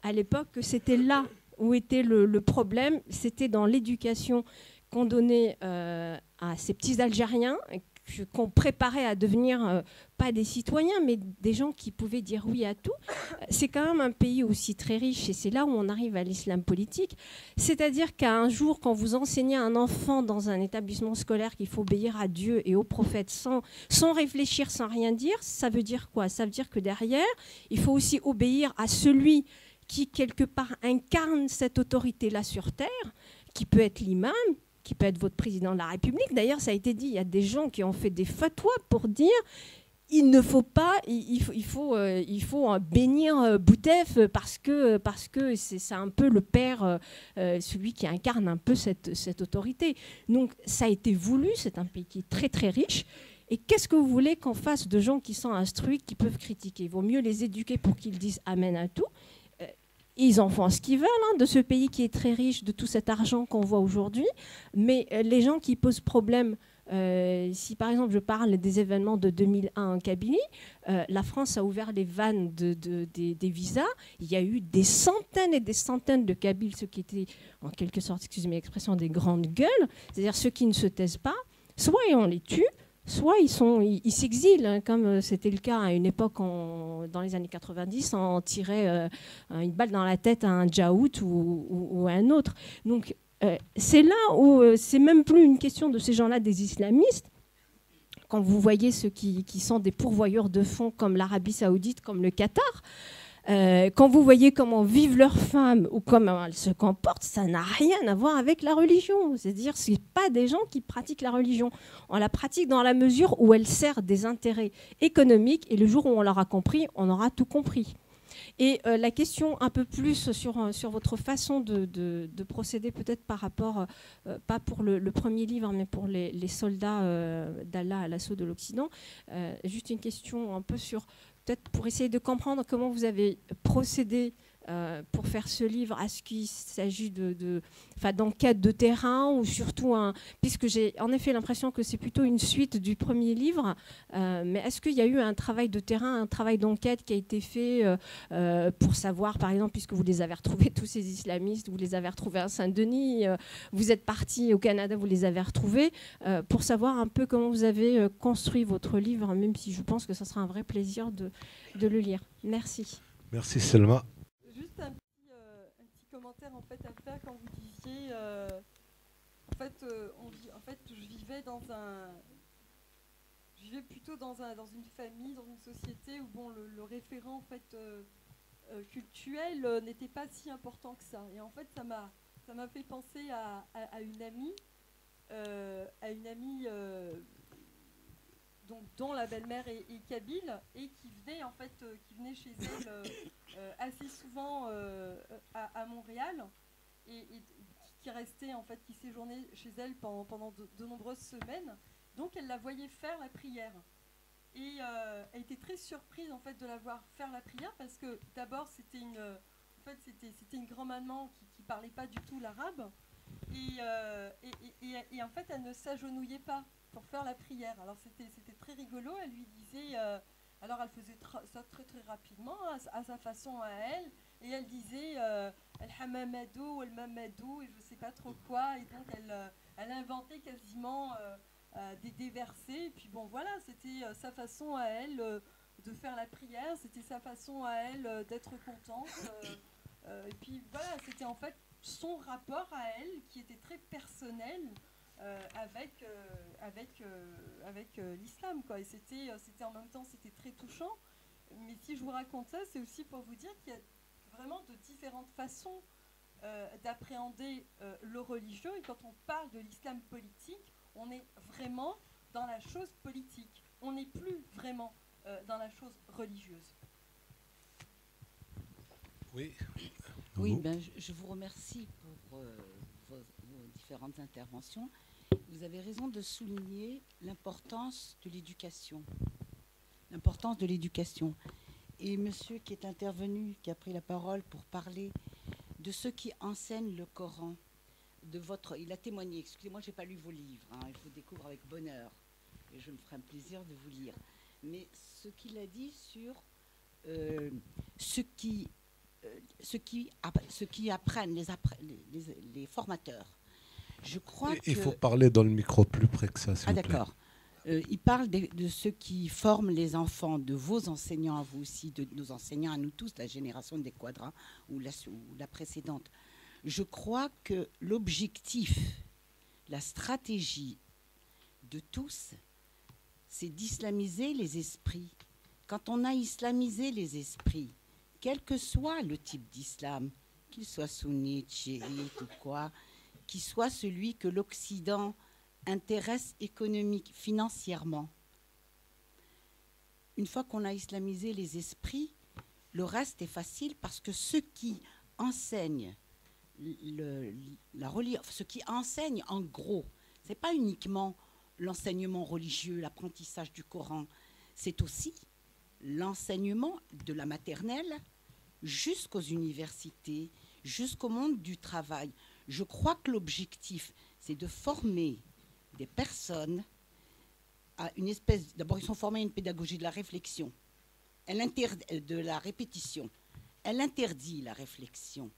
Speaker 7: à l'époque que c'était là où était le problème, c'était dans l'éducation qu'on donnait à ces petits Algériens, qu'on préparait à devenir pas des citoyens, mais des gens qui pouvaient dire oui à tout. C'est quand même un pays aussi très riche, et c'est là où on arrive à l'islam politique. C'est-à-dire qu'à un jour, quand vous enseignez à un enfant dans un établissement scolaire qu'il faut obéir à Dieu et aux prophètes sans réfléchir, sans rien dire, ça veut dire quoi? Ça veut dire que derrière, il faut aussi obéir à celui qui, quelque part, incarne cette autorité-là sur Terre, qui peut être l'imam, qui peut être votre président de la République. D'ailleurs, ça a été dit, il y a des gens qui ont fait des fatwas pour dire il ne faut pas, il faut bénir Boutef parce que c'est un peu le père, celui qui incarne un peu cette autorité. Donc ça a été voulu, c'est un pays qui est très très riche. Et qu'est-ce que vous voulez qu'on fasse de gens qui sont instruits, qui peuvent critiquer? Il vaut mieux les éduquer pour qu'ils disent amen à tout. Ils en font ce qu'ils veulent de ce pays qui est très riche, de tout cet argent qu'on voit aujourd'hui. Mais les gens qui posent problème, si par exemple je parle des événements de 2001 en Kabylie, la France a ouvert les vannes des visas. Il y a eu des centaines et des centaines de Kabyles, ceux qui étaient en quelque sorte, excusez-moi l'expression, des grandes gueules, c'est-à-dire ceux qui ne se taisent pas, soit on les tue, soit ils s'exilent, comme c'était le cas à une époque dans les années 90, on tirait une balle dans la tête à un djaout ou à un autre. Donc c'est là où c'est même plus une question de ces gens-là, des islamistes. Quand vous voyez ceux qui sont des pourvoyeurs de fonds comme l'Arabie Saoudite, comme le Qatar, quand vous voyez comment vivent leurs femmes ou comment elles se comportent, ça n'a rien à voir avec la religion. C'est-à-dire, ce n'est pas des gens qui pratiquent la religion. On la pratique dans la mesure où elle sert des intérêts économiques, et le jour où on l'aura compris, on aura tout compris. Et la question un peu plus sur votre façon de procéder, peut-être par rapport, pas pour le premier livre, mais pour les soldats d'Allah à l'assaut de l'Occident, juste une question un peu sur, peut-être pour essayer de comprendre comment vous avez procédé pour faire ce livre. Est-ce qu'il s'agit d'enquête de terrain ou surtout puisque j'ai en effet l'impression que c'est plutôt une suite du premier livre, mais est-ce qu'il y a eu un travail de terrain, un travail d'enquête qui a été fait pour savoir, par exemple, puisque vous les avez retrouvés, tous ces islamistes, vous les avez retrouvés à Saint-Denis, vous êtes partis au Canada, vous les avez retrouvés, pour savoir un peu comment vous avez construit votre livre, même si je pense que ça sera un vrai plaisir de le lire. Merci.
Speaker 1: Merci Selma.
Speaker 3: Juste un petit commentaire en fait à faire quand vous disiez je vivais plutôt dans une famille, dans une société où bon le référent en fait cultuel n'était pas si important que ça. Et en fait ça m'a fait penser à une amie donc, dont la belle-mère est kabyle et qui venait chez elle assez souvent à Montréal et qui restait en fait, qui séjournait chez elle pendant de nombreuses semaines. Donc elle la voyait faire la prière et elle était très surprise en fait de la voir faire la prière parce que d'abord c'était une grand-maman qui parlait pas du tout l'arabe et en fait elle ne s'agenouillait pas pour faire la prière. Alors c'était très rigolo, elle lui disait, alors elle faisait ça très très rapidement, à sa façon à elle, et elle disait El Hamamadou, El Mamadou, et je sais pas trop quoi, et donc elle inventait quasiment des versets, et puis bon voilà, c'était sa façon à elle de faire la prière, c'était sa façon à elle d'être contente, et puis voilà, c'était en fait son rapport à elle qui était très personnel, avec l'islam, quoi. Et c'était en même temps c'était très touchant, mais si je vous raconte ça, c'est aussi pour vous dire qu'il y a vraiment de différentes façons d'appréhender le religieux, et quand on parle de l'islam politique, on est vraiment dans la chose politique, on n'est plus vraiment dans la chose religieuse.
Speaker 1: Oui.
Speaker 8: Oui, je vous remercie pour vos différentes interventions. Vous avez raison de souligner l'importance de l'éducation. L'importance de l'éducation. Et monsieur qui est intervenu, qui a pris la parole pour parler de ceux qui enseignent le Coran, il a témoigné, excusez-moi, je n'ai pas lu vos livres, je vous découvre avec bonheur. et je me ferai un plaisir de vous lire. Mais ce qu'il a dit sur ce qui apprennent les formateurs, je crois
Speaker 1: Il faut parler dans le micro plus près que ça, s'il vous plaît.
Speaker 8: D'accord. Il parle de ceux qui forment les enfants, de vos enseignants à vous aussi, de nos enseignants à nous tous, la génération des quadras ou la précédente. Je crois que l'objectif, la stratégie de tous, c'est d'islamiser les esprits. Quand on a islamisé les esprits, quel que soit le type d'islam, qu'il soit sunnite, chiite ou quoi, qu'il soit celui que l'Occident intéresse économique, financièrement. Une fois qu'on a islamisé les esprits, le reste est facile parce que ceux qui enseignent ce qui enseigne en gros, ce n'est pas uniquement l'enseignement religieux, l'apprentissage du Coran, c'est aussi l'enseignement de la maternelle jusqu'aux universités, jusqu'au monde du travail. Je crois que l'objectif, c'est de former des personnes à une espèce... D'abord, ils sont formés à une pédagogie de la réflexion, de la répétition. Elle interdit la réflexion.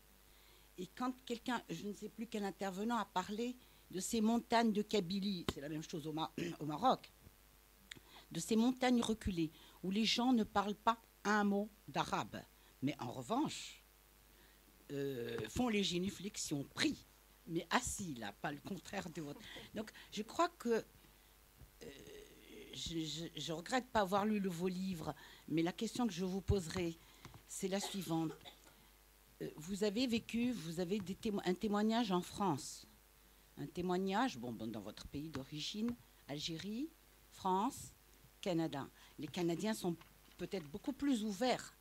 Speaker 8: Et quand quelqu'un, je ne sais plus quel intervenant, a parlé de ces montagnes de Kabylie, c'est la même chose au Maroc, de ces montagnes reculées, où les gens ne parlent pas un mot d'arabe, mais en revanche, font les génuflexions, prient, mais assis, là, pas le contraire de votre... Donc, je crois que... je regrette pas avoir lu vos livres, mais la question que je vous poserai, c'est la suivante. Vous avez vécu, vous avez un témoignage en France, un témoignage, bon, dans votre pays d'origine, Algérie, France, Canada. Les Canadiens sont peut-être beaucoup plus ouverts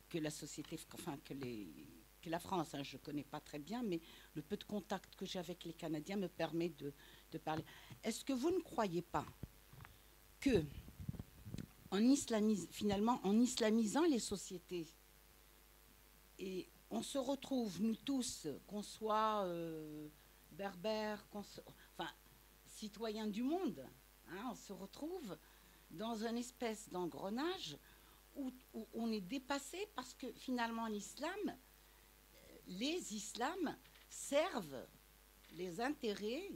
Speaker 8: que la société, enfin, que la France, hein, je ne connais pas très bien, mais le peu de contact que j'ai avec les Canadiens me permet de parler. Est-ce que vous ne croyez pas que, finalement, en islamisant les sociétés, et on se retrouve, nous tous, qu'on soit berbères, enfin, citoyens du monde, hein, on se retrouve dans une espèce d'engrenage où on est dépassé parce que finalement l'islam, les islams servent les intérêts,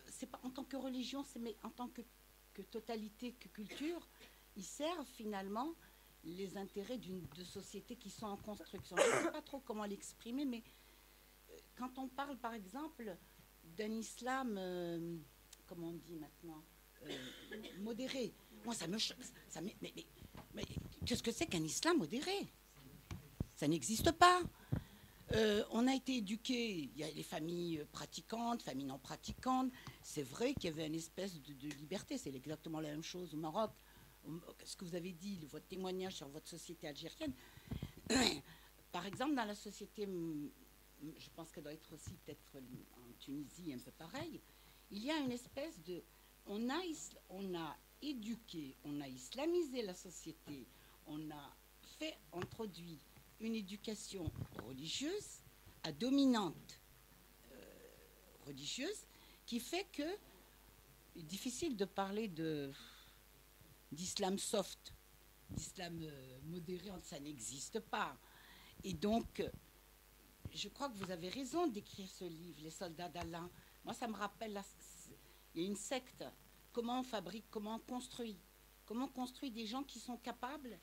Speaker 8: c'est pas en tant que religion, mais en tant que totalité, que culture, ils servent finalement les intérêts de sociétés qui sont en construction. Je ne sais pas trop comment l'exprimer, mais quand on parle par exemple d'un islam, comment on dit maintenant, modéré, moi ça me mais qu'est-ce que c'est qu'un islam modéré? Ça n'existe pas. On a été éduqués, il y a les familles pratiquantes, familles non pratiquantes. C'est vrai qu'il y avait une espèce de liberté, c'est exactement la même chose au Maroc. Ce que vous avez dit, votre témoignage sur votre société algérienne, par exemple, dans la société, je pense qu'elle doit être aussi peut-être en Tunisie un peu pareil, il y a une espèce de... On a éduqué, on a islamisé la société, on a introduit une éducation religieuse, à dominante religieuse, qui fait que c'est difficile de parler d'islam soft, d'islam modéré, ça n'existe pas. Et donc, je crois que vous avez raison d'écrire ce livre, Les soldats d'Allah. Moi, ça me rappelle, il y a une secte. Comment on fabrique, comment on construit des gens qui sont capables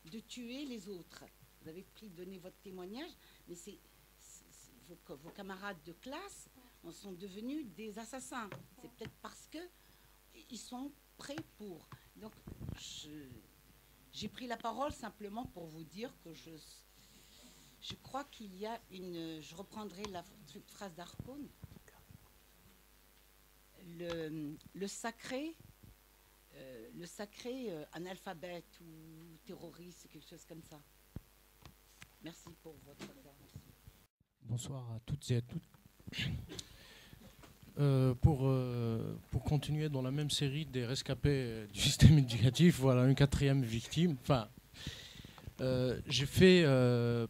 Speaker 8: de tuer les autres. Vous avez donné votre témoignage, mais vos camarades de classe sont devenus des assassins. C'est peut-être parce qu'ils sont prêts pour... Donc, j'ai pris la parole simplement pour vous dire que je crois qu'il y a une... Je reprendrai la phrase d'Harpoun. Le sacré analphabète ou terroriste, quelque chose comme ça. Merci pour votre intervention.
Speaker 9: Bonsoir à toutes et à tous. Pour continuer dans la même série des rescapés du système éducatif, voilà une quatrième victime. Enfin, j'ai fait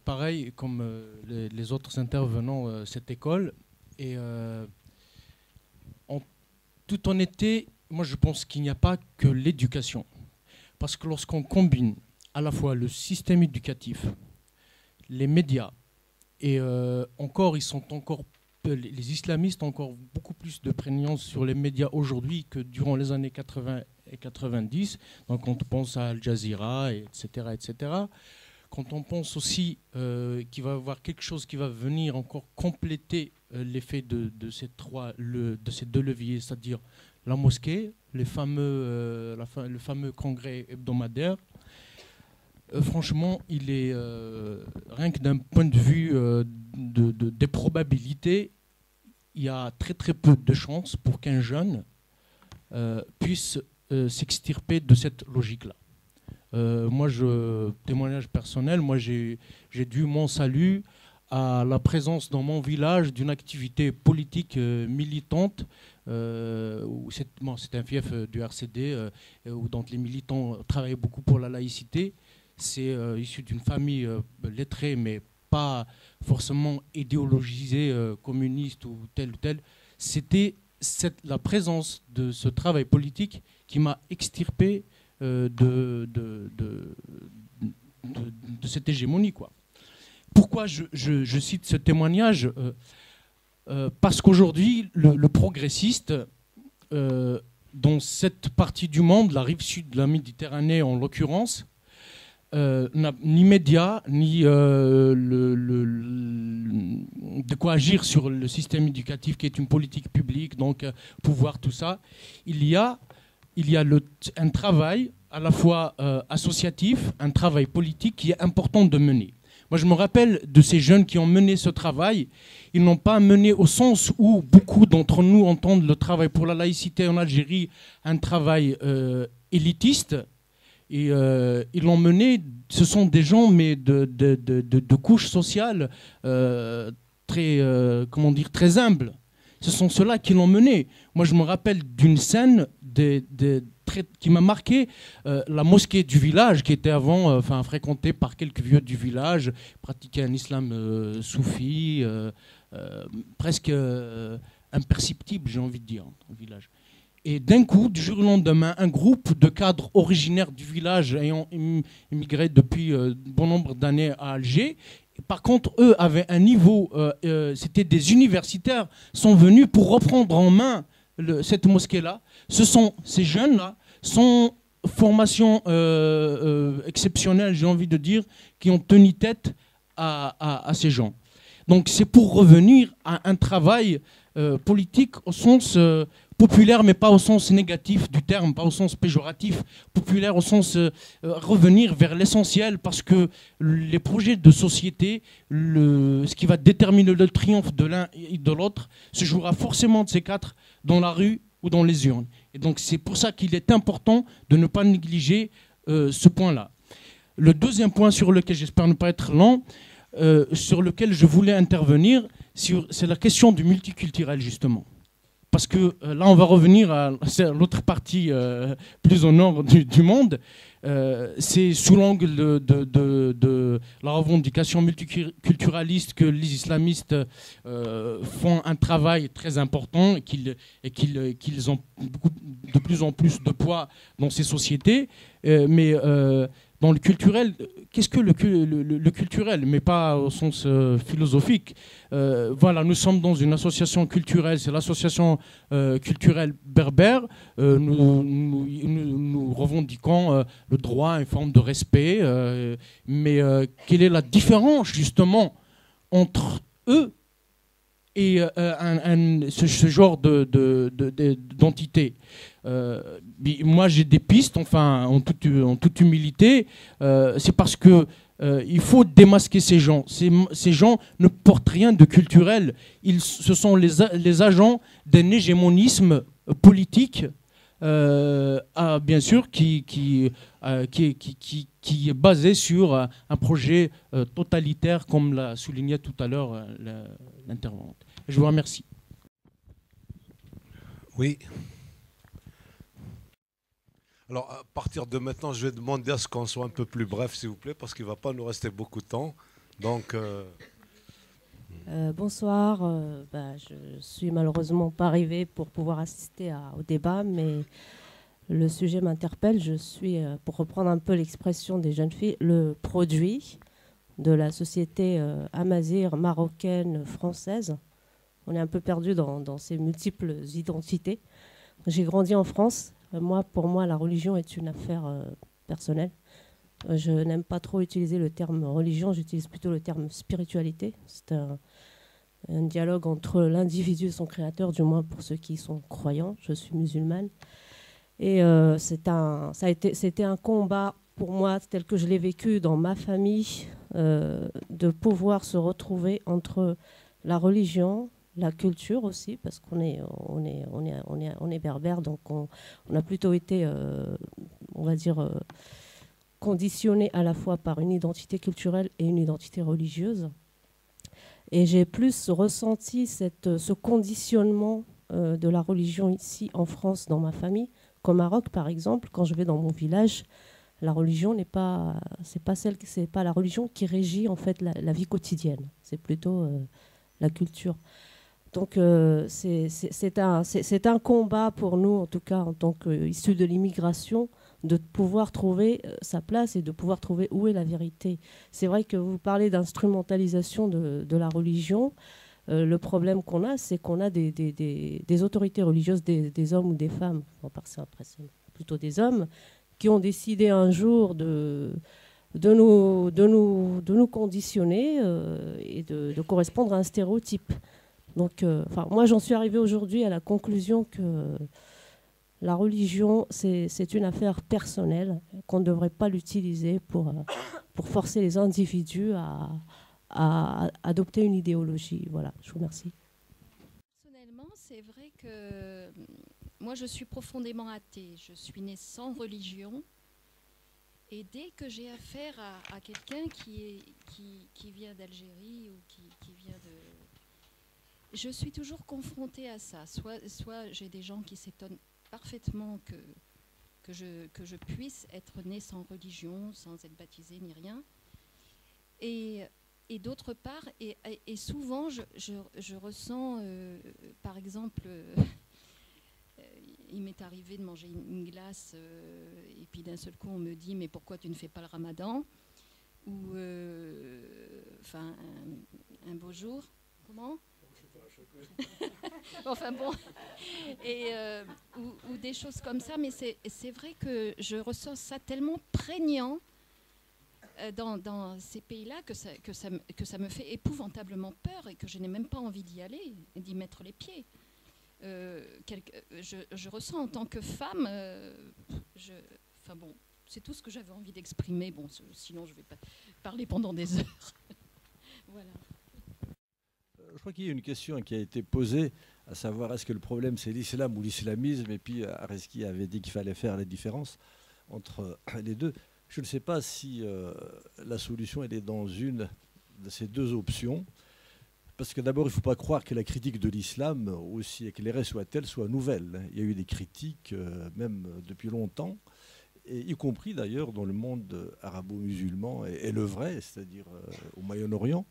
Speaker 9: pareil comme les autres intervenants cette école et toute honnêteté, moi je pense qu'il n'y a pas que l'éducation. Parce que lorsqu'on combine à la fois le système éducatif, les médias, et les islamistes ont encore beaucoup plus de prégnance sur les médias aujourd'hui que durant les années 80 et 90. Donc quand on pense à Al Jazeera, etc., etc. Quand on pense aussi qu'il va y avoir quelque chose qui va venir encore compléter l'effet de ces deux leviers, c'est-à-dire la mosquée, le fameux congrès hebdomadaire. Franchement, il est rien que d'un point de vue des probabilités, il y a très très peu de chances pour qu'un jeune puisse s'extirper de cette logique-là. Moi, témoignage personnel, moi j'ai dû mon salut à la présence dans mon village d'une activité politique militante. C'est un fief du RCD où donc les militants travaillaient beaucoup pour la laïcité. C'est issu d'une famille lettrée, mais pas forcément idéologisée, communiste ou tel. C'était la présence de ce travail politique qui m'a extirpé de cette hégémonie, quoi. Pourquoi je cite ce témoignage parce qu'aujourd'hui, le progressiste, dans cette partie du monde, la rive sud de la Méditerranée en l'occurrence, n'a ni médias, ni de quoi agir sur le système éducatif qui est une politique publique, donc pouvoir, tout ça. Il y a un travail à la fois associatif, un travail politique qui est important de mener. Moi, je me rappelle de ces jeunes qui ont mené ce travail. Ils n'ont pas mené au sens où beaucoup d'entre nous entendent le travail pour la laïcité en Algérie, un travail élitiste. Et ils l'ont mené, ce sont des gens mais de couches sociales très humbles. Ce sont ceux-là qui l'ont mené. Moi, je me rappelle d'une scène qui m'a marqué, la mosquée du village, qui était avant fréquentée par quelques vieux du village, pratiquaient un islam soufi, presque imperceptible, j'ai envie de dire, au village. Et d'un coup, du jour au lendemain, un groupe de cadres originaires du village ayant immigré depuis bon nombre d'années à Alger, par contre, eux avaient un niveau, c'était des universitaires, sont venus pour reprendre en main cette mosquée-là. Ces jeunes-là sont formation exceptionnelle, j'ai envie de dire, qui ont tenu tête à ces gens. Donc c'est pour revenir à un travail politique au sens populaire, mais pas au sens négatif du terme, pas au sens péjoratif, populaire au sens revenir vers l'essentiel, parce que les projets de société, ce qui va déterminer le triomphe de l'un et de l'autre, se jouera forcément de ces quatre dans la rue ou dans les urnes. Et donc c'est pour ça qu'il est important de ne pas négliger ce point-là. Le deuxième point sur lequel j'espère ne pas être lent, sur lequel je voulais intervenir, c'est la question du multiculturel, justement. Parce que là, on va revenir à l'autre partie plus au nord du monde. C'est sous l'angle de la revendication multiculturaliste que les islamistes font un travail très important et qu'ils ont de plus en plus de poids dans ces sociétés. Mais dans le culturel, qu'est-ce que le culturel, mais pas au sens philosophique. Voilà, nous sommes dans une association culturelle, c'est l'association culturelle berbère. Nous revendiquons le droit à une forme de respect. Mais quelle est la différence, justement, entre eux et ce genre d'entité? Moi, j'ai des pistes, en toute humilité. C'est parce que il faut démasquer ces gens. Ces gens ne portent rien de culturel. Ce sont les agents d'un hégémonisme politique, bien sûr, qui est basé sur un projet totalitaire, comme l'a souligné tout à l'heure l'intervenante. Je vous remercie.
Speaker 1: Oui. Alors, à partir de maintenant, je vais demander à ce qu'on soit un peu plus bref, s'il vous plaît, parce qu'il ne va pas nous rester beaucoup de temps. Donc,
Speaker 7: Bonsoir. Je suis malheureusement pas arrivée pour pouvoir assister au débat, mais le sujet m'interpelle. Je suis, pour reprendre un peu l'expression des jeunes filles, le produit de la société amazigh, marocaine, française. On est un peu perdu dans ces multiples identités. J'ai grandi en France. Pour moi, la religion est une affaire personnelle. Je n'aime pas trop utiliser le terme religion, j'utilise plutôt le terme spiritualité. C'est un dialogue entre l'individu et son créateur, du moins pour ceux qui sont croyants. Je suis musulmane. Et c'était un combat pour moi, tel que je l'ai vécu dans ma famille, de pouvoir se retrouver entre la religion, la culture aussi, parce qu'on est berbère, donc on a plutôt été, on va dire, conditionné à la fois par une identité culturelle et une identité religieuse. Et j'ai plus ressenti ce conditionnement de la religion ici en France, dans ma famille, qu'au Maroc, par exemple. Quand je vais dans mon village, la religion c'est pas la religion qui régit en fait la vie quotidienne. C'est plutôt la culture. Donc c'est un combat pour nous, en tout cas en tant qu'issus de l'immigration, de pouvoir trouver sa place et de pouvoir trouver où est la vérité. C'est vrai que vous parlez d'instrumentalisation de la religion. Le problème qu'on a, c'est qu'on a des autorités religieuses, des hommes ou des femmes, après c'est plutôt des hommes, qui ont décidé un jour de nous conditionner et de correspondre à un stéréotype. Donc, moi, j'en suis arrivée aujourd'hui à la conclusion que la religion, c'est une affaire personnelle, qu'on ne devrait pas l'utiliser pour forcer les individus à adopter une idéologie. Voilà, je vous remercie.
Speaker 10: Personnellement, c'est vrai que moi, je suis profondément athée. Je suis née sans religion. Et dès que j'ai affaire à quelqu'un qui vient d'Algérie ou qui vient de... Je suis toujours confrontée à ça. Soit j'ai des gens qui s'étonnent parfaitement que je puisse être née sans religion, sans être baptisée ni rien. Et d'autre part, et souvent, je ressens, par exemple, il m'est arrivé de manger une glace et puis d'un seul coup, on me dit « mais pourquoi tu ne fais pas le ramadan ?» Ou, un beau jour. Comment ? Enfin bon, ou des choses comme ça, mais c'est vrai que je ressens ça tellement prégnant dans ces pays-là que ça me fait épouvantablement peur et que je n'ai même pas envie d'y aller et d'y mettre les pieds. Je ressens en tant que femme, c'est tout ce que j'avais envie d'exprimer. Bon, sinon je ne vais pas parler pendant des heures. Voilà.
Speaker 11: Je crois qu'il y a une question qui a été posée, à savoir est-ce que le problème c'est l'islam ou l'islamisme, et puis Areski avait dit qu'il fallait faire la différence entre les deux. Je ne sais pas si la solution elle est dans une de ces deux options, parce que d'abord il ne faut pas croire que la critique de l'islam, aussi éclairée soit-elle, soit nouvelle. Il y a eu des critiques même depuis longtemps, et y compris d'ailleurs dans le monde arabo-musulman et le vrai, c'est-à-dire au Moyen-Orient.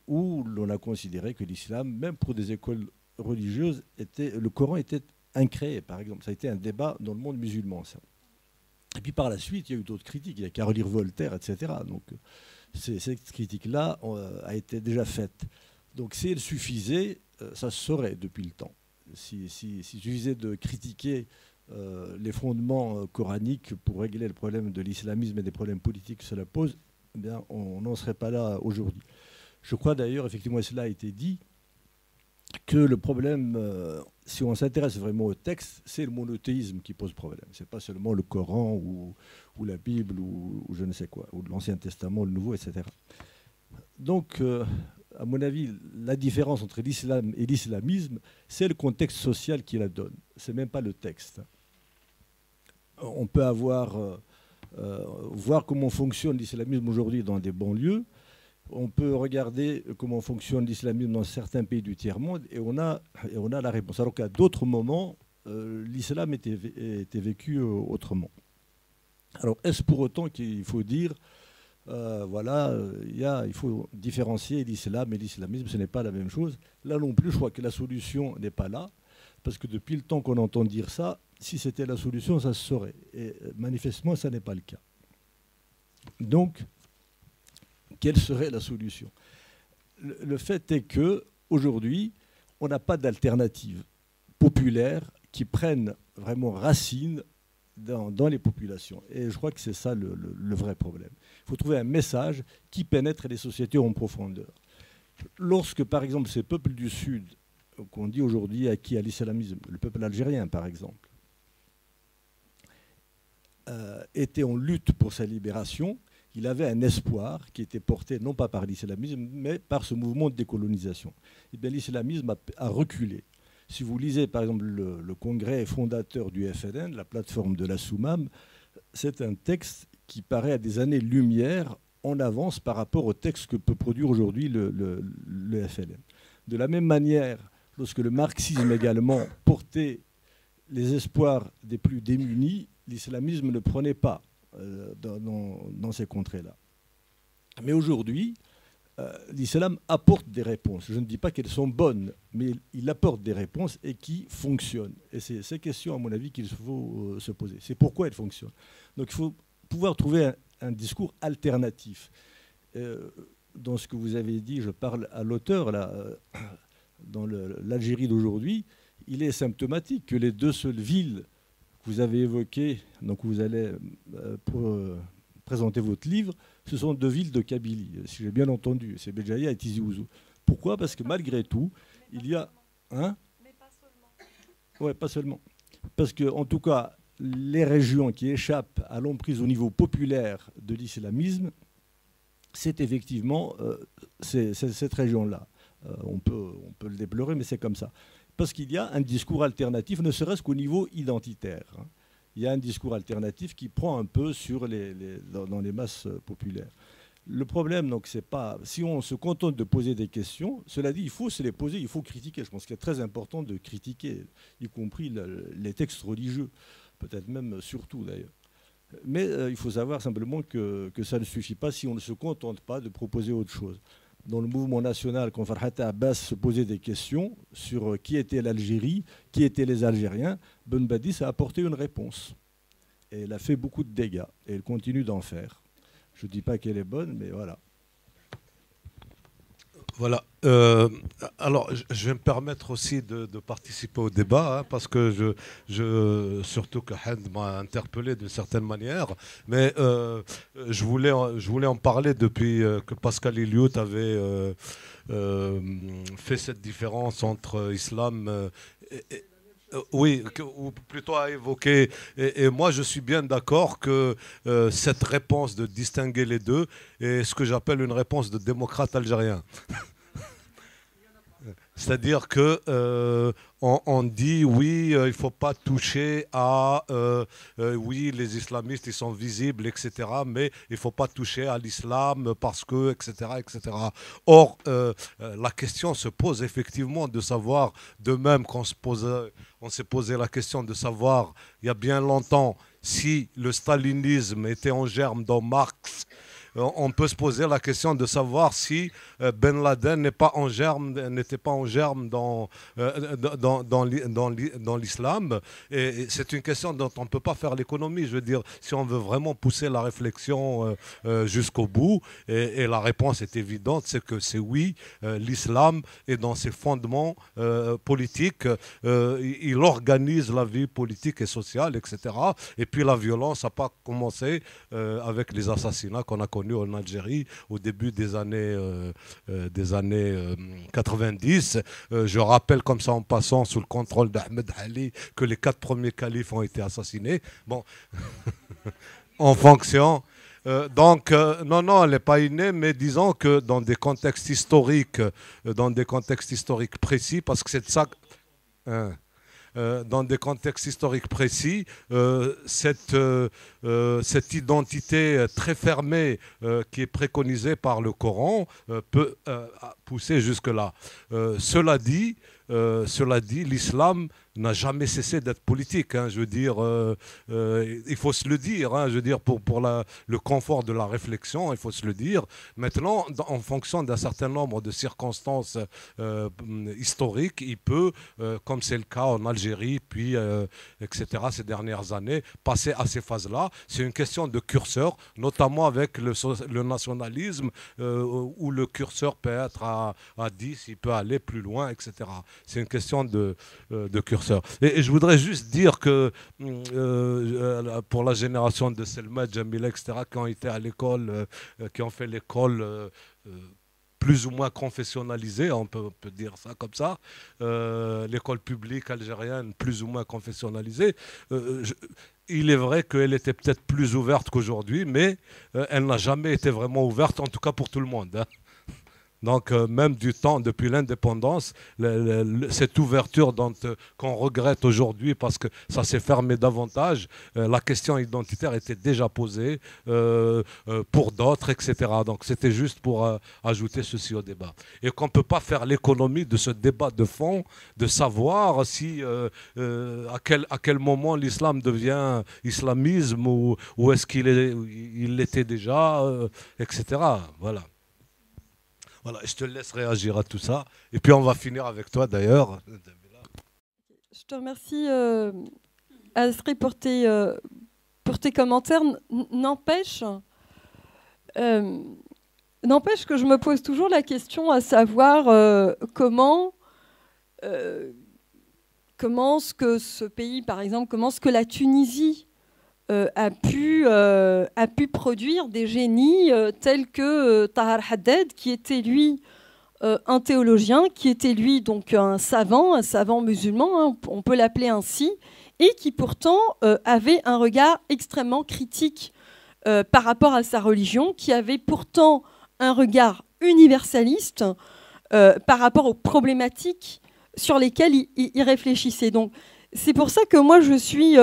Speaker 11: Où l'on a considéré que l'islam, même pour des écoles religieuses, le Coran était incréé, par exemple. Ça a été un débat dans le monde musulman, ça. Et puis par la suite, il y a eu d'autres critiques. Il y a qu'à relire Voltaire, etc. Donc cette critique-là a été déjà faite. Donc si elle suffisait, ça se saurait depuis le temps. S'il suffisait de critiquer les fondements coraniques pour régler le problème de l'islamisme et des problèmes politiques que cela pose, eh bien, on n'en serait pas là aujourd'hui. Je crois d'ailleurs, effectivement, et cela a été dit, que le problème, si on s'intéresse vraiment au texte, c'est le monothéisme qui pose problème. Ce n'est pas seulement le Coran ou la Bible ou je ne sais quoi, ou l'Ancien Testament, le Nouveau, etc. Donc, à mon avis, la différence entre l'islam et l'islamisme, c'est le contexte social qui la donne. Ce n'est même pas le texte. On peut voir comment fonctionne l'islamisme aujourd'hui dans des banlieues. On peut regarder comment fonctionne l'islamisme dans certains pays du tiers-monde et on a la réponse. Alors qu'à d'autres moments, l'islam était vécu autrement. Alors, est-ce pour autant qu'il faut dire voilà, il faut différencier l'islam et l'islamisme, ce n'est pas la même chose. Là non plus, je crois que la solution n'est pas là, parce que depuis le temps qu'on entend dire ça, si c'était la solution, ça se saurait. Et manifestement, ça n'est pas le cas. Donc, quelle serait la solution? Le fait est qu'aujourd'hui, on n'a pas d'alternative populaire qui prenne vraiment racine dans les populations. Et je crois que c'est ça le vrai problème. Il faut trouver un message qui pénètre les sociétés en profondeur. Lorsque, par exemple, ces peuples du Sud, qu'on dit aujourd'hui acquis à l'islamisme, le peuple algérien, par exemple, était en lutte pour sa libération, il avait un espoir qui était porté non pas par l'islamisme, mais par ce mouvement de décolonisation. Et bien, l'islamisme a reculé. Si vous lisez par exemple le congrès fondateur du FLN, la plateforme de la Soumam, c'est un texte qui paraît à des années-lumière en avance par rapport au texte que peut produire aujourd'hui le FLN. De la même manière, lorsque le marxisme également portait les espoirs des plus démunis, l'islamisme ne prenait pas dans ces contrées-là. Mais aujourd'hui, l'islam apporte des réponses. Je ne dis pas qu'elles sont bonnes, mais il apporte des réponses et qui fonctionnent. Et c'est ces questions, à mon avis, qu'il faut se poser. C'est pourquoi elles fonctionnent. Donc il faut pouvoir trouver un discours alternatif. Dans ce que vous avez dit, je parle à l'auteur, là, dans l'Algérie d'aujourd'hui, il est symptomatique que les deux seules villes que vous avez évoquées, donc vous allez présenter votre livre, ce sont deux villes de Kabylie, si j'ai bien entendu, c'est Béjaïa et Tizi Ouzou. Pourquoi? Parce que malgré tout, il y a... Hein? Mais pas seulement. Oui, pas seulement. Parce que, en tout cas, les régions qui échappent à l'emprise au niveau populaire de l'islamisme, c'est effectivement cette région-là. On peut le déplorer, mais c'est comme ça. Parce qu'il y a un discours alternatif, ne serait-ce qu'au niveau identitaire. Hein. Il y a un discours alternatif qui prend un peu dans les masses populaires. Le problème, donc, c'est pas... Si on se contente de poser des questions, cela dit, il faut se les poser, il faut critiquer. Je pense qu'il est très important de critiquer, y compris les textes religieux, peut-être même surtout d'ailleurs. Mais il faut savoir simplement que ça ne suffit pas si on ne se contente pas de proposer autre chose. Dans le mouvement national, quand Farhat Abbas se posait des questions sur qui était l'Algérie, qui étaient les Algériens, Ben Badis a apporté une réponse. Et elle a fait beaucoup de dégâts. Et elle continue d'en faire. Je ne dis pas qu'elle est bonne, mais voilà.
Speaker 1: Voilà. Alors, je vais me permettre aussi de participer au débat, hein, parce que surtout que Hand m'a interpellé d'une certaine manière, mais je voulais en parler depuis que Pascal Iliout avait fait cette différence entre islam oui, ou plutôt à évoquer. Et moi, je suis bien d'accord que cette réponse de distinguer les deux est ce que j'appelle une réponse de démocrate algérien. C'est-à-dire que on dit oui, il ne faut pas toucher à oui, les islamistes ils sont visibles, etc. Mais il ne faut pas toucher à l'islam parce que, etc., etc. Or, la question se pose effectivement de savoir, de même qu'on s'est posé la question de savoir il y a bien longtemps si le stalinisme était en germe dans Marx. On peut se poser la question de savoir si Ben Laden n'était pas en germe dans l'islam. Et c'est une question dont on ne peut pas faire l'économie. Je veux dire, si on veut vraiment pousser la réflexion jusqu'au bout, et la réponse est évidente, c'est que c'est oui, l'islam est dans ses fondements politiques, il organise la vie politique et sociale, etc. Et puis la violence n'a pas commencé avec les assassinats qu'on a connus en Algérie au début des années 90. Je rappelle comme ça en passant sous le contrôle d'Ahmed Ali que les 4 premiers califes ont été assassinés. Bon, en fonction... non, elle n'est pas innée, mais disons que dans des contextes historiques précis, parce que c'est de ça... dans des contextes historiques précis, cette identité très fermée qui est préconisée par le Coran peut pousser jusque-là. Cela dit, cela dit, l'islam n'a jamais cessé d'être politique. Hein, je veux dire, il faut se le dire. Hein, je veux dire, pour le confort de la réflexion, il faut se le dire. Maintenant, en fonction d'un certain nombre de circonstances historiques, il peut, comme c'est le cas en Algérie, puis etc. ces dernières années, passer à ces phases-là. C'est une question de curseur, notamment avec le nationalisme, où le curseur peut être à 10, il peut aller plus loin, etc. C'est une question de curseur. Et je voudrais juste dire que pour la génération de Selma, Jamila, etc., qui ont été à l'école, qui ont fait l'école plus ou moins confessionnalisée, on peut dire ça comme ça, l'école publique algérienne plus ou moins confessionnalisée, il est vrai qu'elle était peut-être plus ouverte qu'aujourd'hui, mais elle n'a jamais été vraiment ouverte, en tout cas pour tout le monde. Hein. Donc même du temps, depuis l'indépendance, cette ouverture qu'on regrette aujourd'hui parce que ça s'est fermé davantage, la question identitaire était déjà posée pour d'autres, etc. Donc c'était juste pour ajouter ceci au débat. Et qu'on ne peut pas faire l'économie de ce débat de fond, de savoir si, à quel moment l'islam devient islamisme ou est-ce qu'il l'était déjà, etc. Voilà. Voilà, je te laisse réagir à tout ça. Et puis on va finir avec toi d'ailleurs.
Speaker 3: Je te remercie, Asri, pour tes commentaires. N'empêche que je me pose toujours la question à savoir comment est-ce que ce pays, par exemple, comment est-ce que la Tunisie a pu produire des génies tels que Tahar Haddad, qui était lui un théologien, qui était lui donc un savant musulman, hein, on peut l'appeler ainsi, et qui pourtant avait un regard extrêmement critique par rapport à sa religion, qui avait pourtant un regard universaliste par rapport aux problématiques sur lesquelles il réfléchissait. Donc c'est pour ça que moi je suis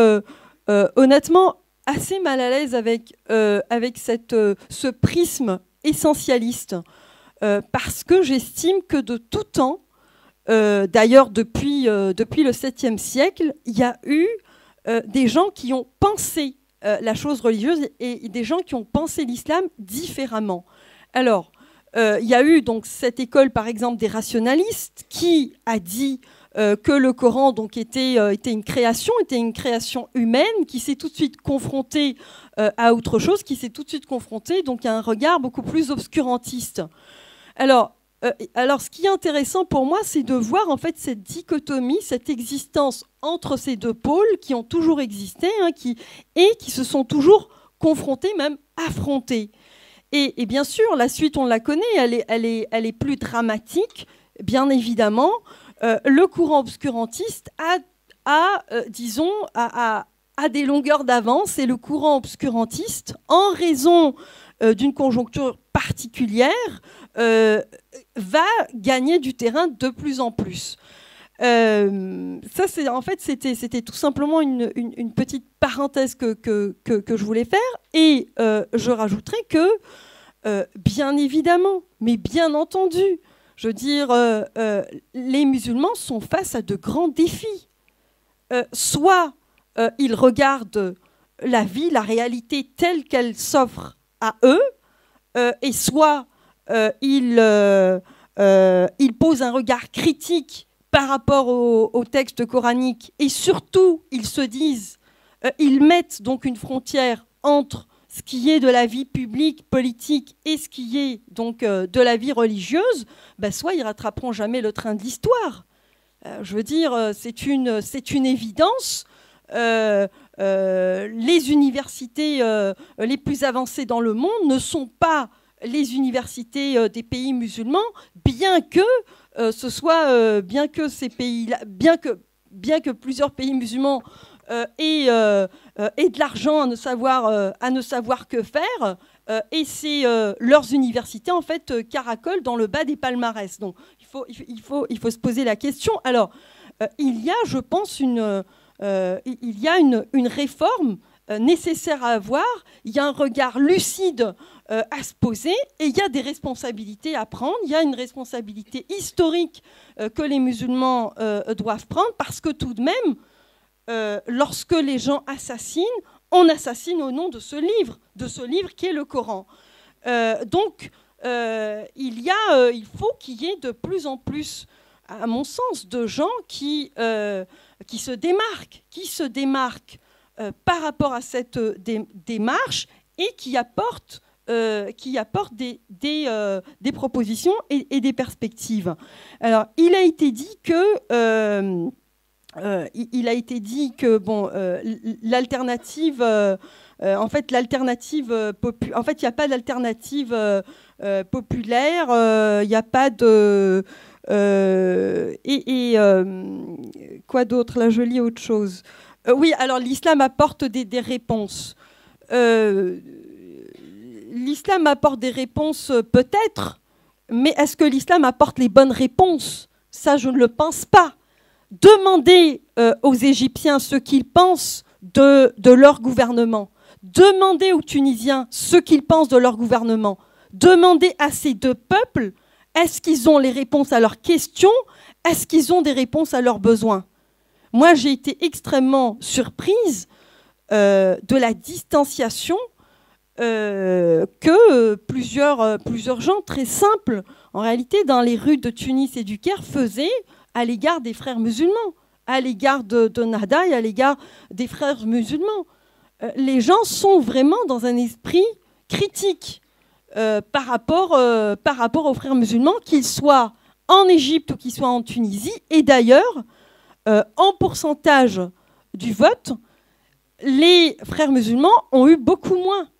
Speaker 3: honnêtement assez mal à l'aise avec ce prisme essentialiste, parce que j'estime que de tout temps, d'ailleurs depuis le 7e siècle, il y a eu des gens qui ont pensé la chose religieuse et des gens qui ont pensé l'islam différemment. Alors, il y a eu donc cette école, par exemple, des rationalistes qui a dit que le Coran donc, était une création humaine, qui s'est tout de suite confrontée à autre chose, qui s'est tout de suite confrontée donc, à un regard beaucoup plus obscurantiste. Alors, ce qui est intéressant pour moi, c'est de voir en fait cette dichotomie, cette existence entre ces deux pôles qui ont toujours existé, hein, qui se sont toujours confrontés, même affrontés. Et bien sûr, la suite, on la connaît, elle est plus dramatique, bien évidemment. Le courant obscurantiste a des longueurs d'avance, et le courant obscurantiste, en raison d'une conjoncture particulière, va gagner du terrain de plus en plus. Ça, c'était tout simplement une petite parenthèse que je voulais faire. Et je rajouterais que, bien évidemment, mais bien entendu, je veux dire, les musulmans sont face à de grands défis. Soit ils regardent la vie, la réalité telle qu'elle s'offre à eux, et soit ils posent un regard critique par rapport au texte coranique, et surtout, ils se disent, ils mettent donc une frontière entre ce qui est de la vie publique, politique, et ce qui est donc de la vie religieuse, soit ils rattraperont jamais le train de l'histoire. Je veux dire, c'est une évidence. Les universités les plus avancées dans le monde ne sont pas les universités des pays musulmans, bien que ces pays-là, bien que plusieurs pays musulmans aient de l'argent à ne savoir que faire, et c'est leurs universités en fait caracolent dans le bas des palmarès. Donc il faut se poser la question. Alors il y a, je pense, une réforme nécessaire à avoir, il y a un regard lucide à se poser, et il y a des responsabilités à prendre. Il y a une responsabilité historique que les musulmans doivent prendre, parce que tout de même, lorsque les gens assassinent, on assassine au nom de ce livre qui est le Coran. Donc, il faut qu'il y ait de plus en plus, à mon sens, de gens qui se démarquent par rapport à cette démarche et qui apportent des propositions et des perspectives. Alors, il a été dit que bon, l'alternative, en fait, il n'y a pas d'alternative populaire, il n'y a pas de quoi d'autre? Là, je lis autre chose. Oui, alors l'islam apporte des réponses. L'islam apporte des réponses peut-être, mais est-ce que l'islam apporte les bonnes réponses? Ça, je ne le pense pas. Demandez aux Égyptiens ce qu'ils pensent de leur gouvernement. Demandez aux Tunisiens ce qu'ils pensent de leur gouvernement. Demandez à ces deux peuples, est-ce qu'ils ont les réponses à leurs questions? Est-ce qu'ils ont des réponses à leurs besoins? Moi, j'ai été extrêmement surprise de la distanciation que plusieurs gens très simples, en réalité, dans les rues de Tunis et du Caire, faisaient à l'égard des frères musulmans, à l'égard de Nahda et à l'égard des frères musulmans. Les gens sont vraiment dans un esprit critique par rapport aux frères musulmans, qu'ils soient en Égypte ou qu'ils soient en Tunisie. Et d'ailleurs, en pourcentage du vote, les frères musulmans ont eu beaucoup moins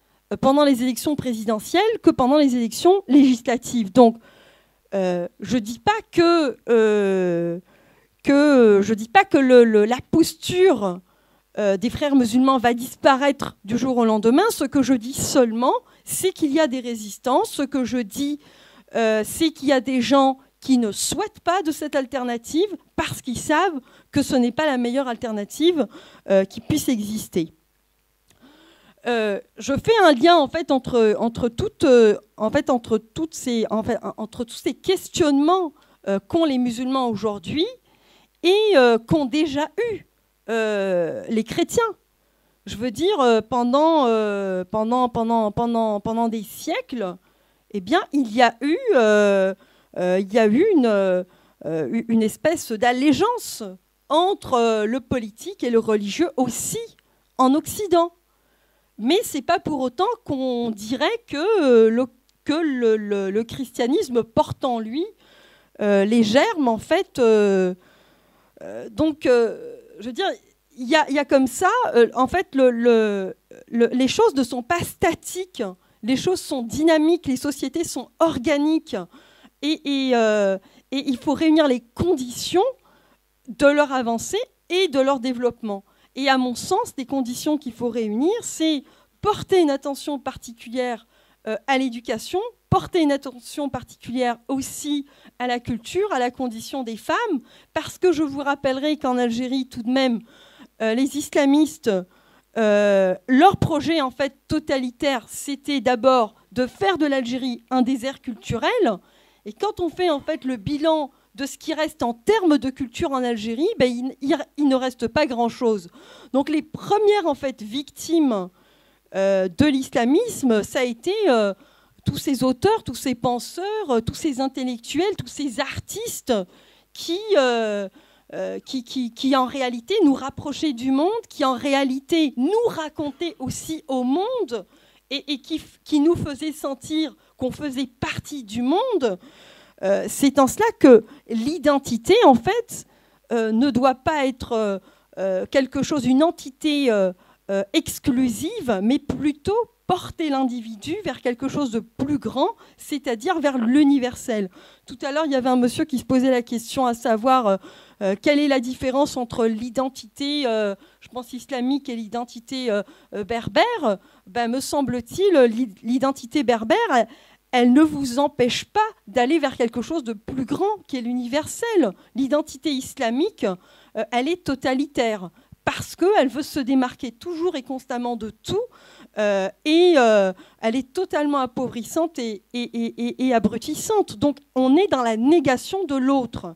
Speaker 3: pendant les élections présidentielles que pendant les élections législatives. Donc, je ne dis pas que la posture des frères musulmans va disparaître du jour au lendemain. Ce que je dis seulement, c'est qu'il y a des résistances. Ce que je dis, c'est qu'il y a des gens qui ne souhaitent pas de cette alternative parce qu'ils savent que ce n'est pas la meilleure alternative qui puisse exister. Je fais un lien en fait entre tous ces questionnements qu'ont les musulmans aujourd'hui et qu'ont déjà eu les chrétiens. Je veux dire, pendant des siècles, eh bien, il y a eu une espèce d'allégeance entre le politique et le religieux aussi en Occident. Mais ce n'est pas pour autant qu'on dirait que le christianisme porte en lui les germes, en fait. Donc, je veux dire, il y a comme ça, en fait, les choses ne sont pas statiques, les choses sont dynamiques, les sociétés sont organiques. Et il faut réunir les conditions de leur avancée et de leur développement. Et à mon sens, des conditions qu'il faut réunir, c'est porter une attention particulière à l'éducation, porter une attention particulière aussi à la culture, à la condition des femmes, parce que je vous rappellerai qu'en Algérie, tout de même, les islamistes, leur projet en fait totalitaire, c'était d'abord de faire de l'Algérie un désert culturel. Et quand on fait en fait le bilan de ce qui reste en termes de culture en Algérie, ben, il ne reste pas grand-chose. Donc les premières en fait victimes de l'islamisme, ça a été tous ces auteurs, tous ces penseurs, tous ces intellectuels, tous ces artistes qui en réalité nous rapprochaient du monde, qui en réalité nous racontaient aussi au monde et qui nous faisaient sentir qu'on faisait partie du monde. C'est en cela que l'identité, en fait, ne doit pas être quelque chose, une entité exclusive, mais plutôt porter l'individu vers quelque chose de plus grand, c'est-à-dire vers l'universel. Tout à l'heure, il y avait un monsieur qui se posait la question à savoir quelle est la différence entre l'identité, je pense, islamique et l'identité berbère. Ben, me semble-t-il, l'identité berbère, elle ne vous empêche pas d'aller vers quelque chose de plus grand qui est l'universel. L'identité islamique, elle est totalitaire parce qu'elle veut se démarquer toujours et constamment de tout, et elle est totalement appauvrissante et abrutissante. Donc on est dans la négation de l'autre.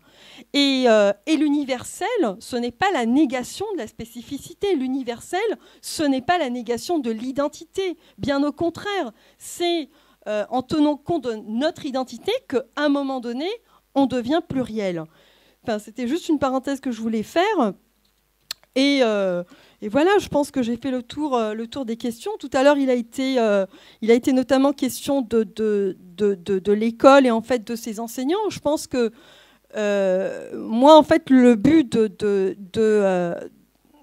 Speaker 3: Et l'universel, ce n'est pas la négation de la spécificité. L'universel, ce n'est pas la négation de l'identité. Bien au contraire, c'est en tenant compte de notre identité qu'à un moment donné, on devient pluriel. Enfin, c'était juste une parenthèse que je voulais faire. Et voilà, je pense que j'ai fait le tour des questions. Tout à l'heure, il a été notamment question de l'école et en fait de ses enseignants. Je pense que moi, en fait, le but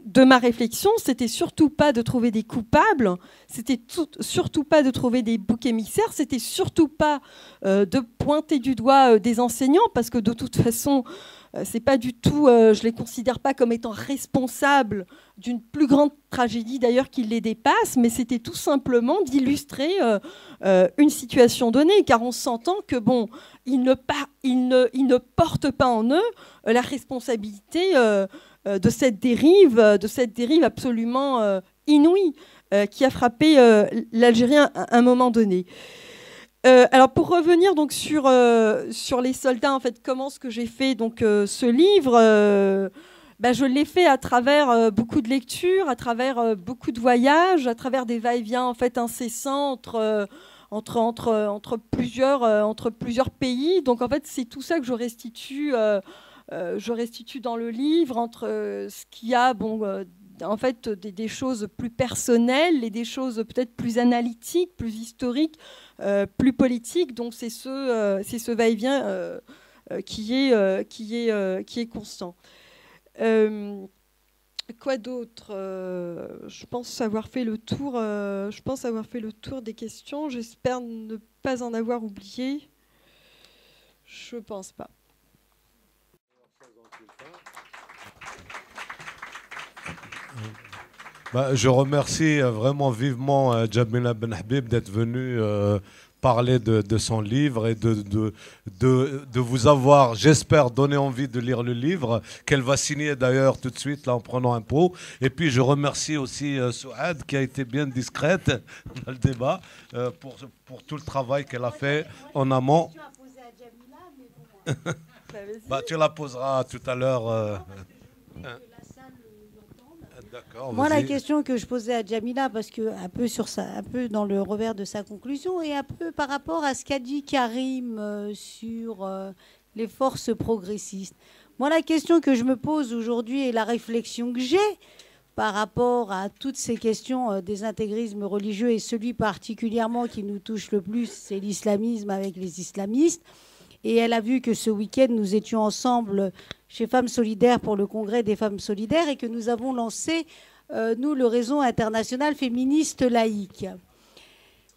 Speaker 3: de ma réflexion, c'était surtout pas de trouver des coupables, c'était surtout pas de trouver des boucs émissaires, c'était surtout pas de pointer du doigt des enseignants, parce que de toute façon, c'est pas du tout, je les considère pas comme étant responsables d'une plus grande tragédie d'ailleurs qui les dépasse, mais c'était tout simplement d'illustrer une situation donnée, car on s'entend que bon, ils ne portent pas en eux la responsabilité de cette dérive absolument inouïe qui a frappé l'Algérie à un moment donné. Alors pour revenir donc sur les soldats, en fait, comment ce que j'ai fait donc ce livre, je l'ai fait à travers beaucoup de lectures, à travers beaucoup de voyages, à travers des va-et-vient en fait incessants entre plusieurs pays. Donc en fait c'est tout ça que je restitue dans le livre, entre ce qu'il y a en fait des choses plus personnelles et des choses peut-être plus analytiques, plus historiques, plus politiques. Donc c'est ce va-et-vient qui est constant. Quoi d'autre? Je pense avoir fait le tour. Des questions. J'espère ne pas en avoir oublié. Je pense pas.
Speaker 1: Je remercie vraiment vivement Jamila Ben Habib d'être venue parler de son livre et de vous avoir, j'espère, donné envie de lire le livre, qu'elle va signer d'ailleurs tout de suite là, en prenant un pot. Et puis je remercie aussi Souad qui a été bien discrète dans le débat pour tout le travail qu'elle a fait en amont. Tu la poseras tout à l'heure.
Speaker 2: Moi, la question que je posais à Jamila, parce que un peu dans le revers de sa conclusion, et un peu par rapport à ce qu'a dit Karim sur les forces progressistes. Moi, la question que je me pose aujourd'hui et la réflexion que j'ai par rapport à toutes ces questions des intégrismes religieux, et celui particulièrement qui nous touche le plus, c'est l'islamisme avec les islamistes. Et elle a vu que ce week-end, nous étions ensemble chez Femmes Solidaires pour le congrès des Femmes Solidaires et que nous avons lancé, nous, le réseau international féministe laïque.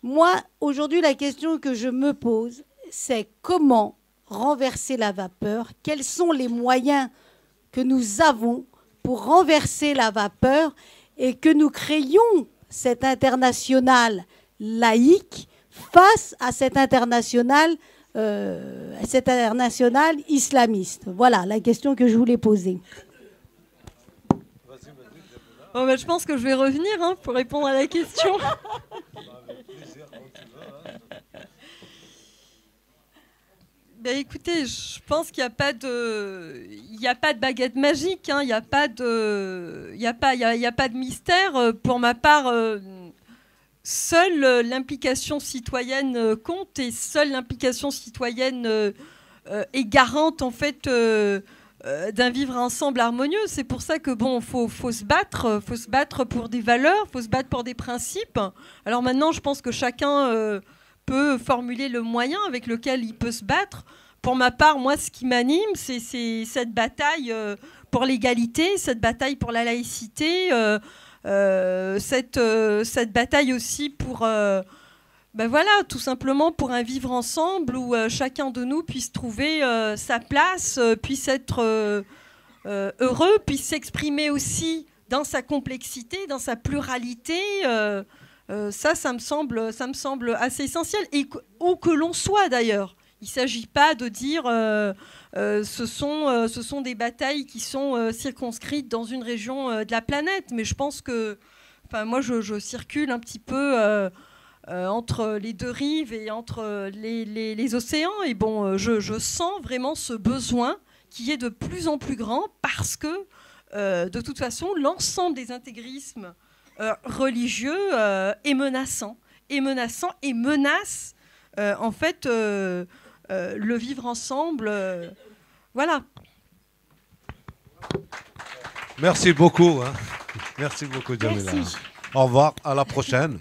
Speaker 2: Moi, aujourd'hui, la question que je me pose, c'est comment renverser la vapeur? Quels sont les moyens que nous avons pour renverser la vapeur et que nous créions cette internationale laïque face à cette internationale islamiste. Voilà la question que je voulais poser.
Speaker 3: Je pense que je vais revenir pour répondre à la question. Écoutez, je pense qu'il n'y a pas de baguette magique, il n'y a pas de mystère. Pour ma part, seule l'implication citoyenne compte et seule l'implication citoyenne est garante en fait d'un vivre ensemble harmonieux. C'est pour ça que faut se battre pour des valeurs, faut se battre pour des principes. Alors maintenant, je pense que chacun peut formuler le moyen avec lequel il peut se battre. Pour ma part, moi, ce qui m'anime, c'est cette bataille pour l'égalité, cette bataille pour la laïcité. Cette bataille aussi pour tout simplement pour un vivre ensemble où chacun de nous puisse trouver sa place, puisse être heureux, puisse s'exprimer aussi dans sa complexité, dans sa pluralité. Ça me semble assez essentiel, et où que l'on soit d'ailleurs. Il ne s'agit pas de dire ce sont des batailles qui sont circonscrites dans une région de la planète. Mais je pense que, moi, je circule un petit peu entre les deux rives et entre les océans. Et bon, je sens vraiment ce besoin qui est de plus en plus grand parce que, de toute façon, l'ensemble des intégrismes religieux est menaçant et menace en fait le vivre ensemble. Voilà.
Speaker 1: Merci beaucoup. Merci beaucoup, Jamila.
Speaker 2: Merci.
Speaker 1: Au revoir, à la prochaine.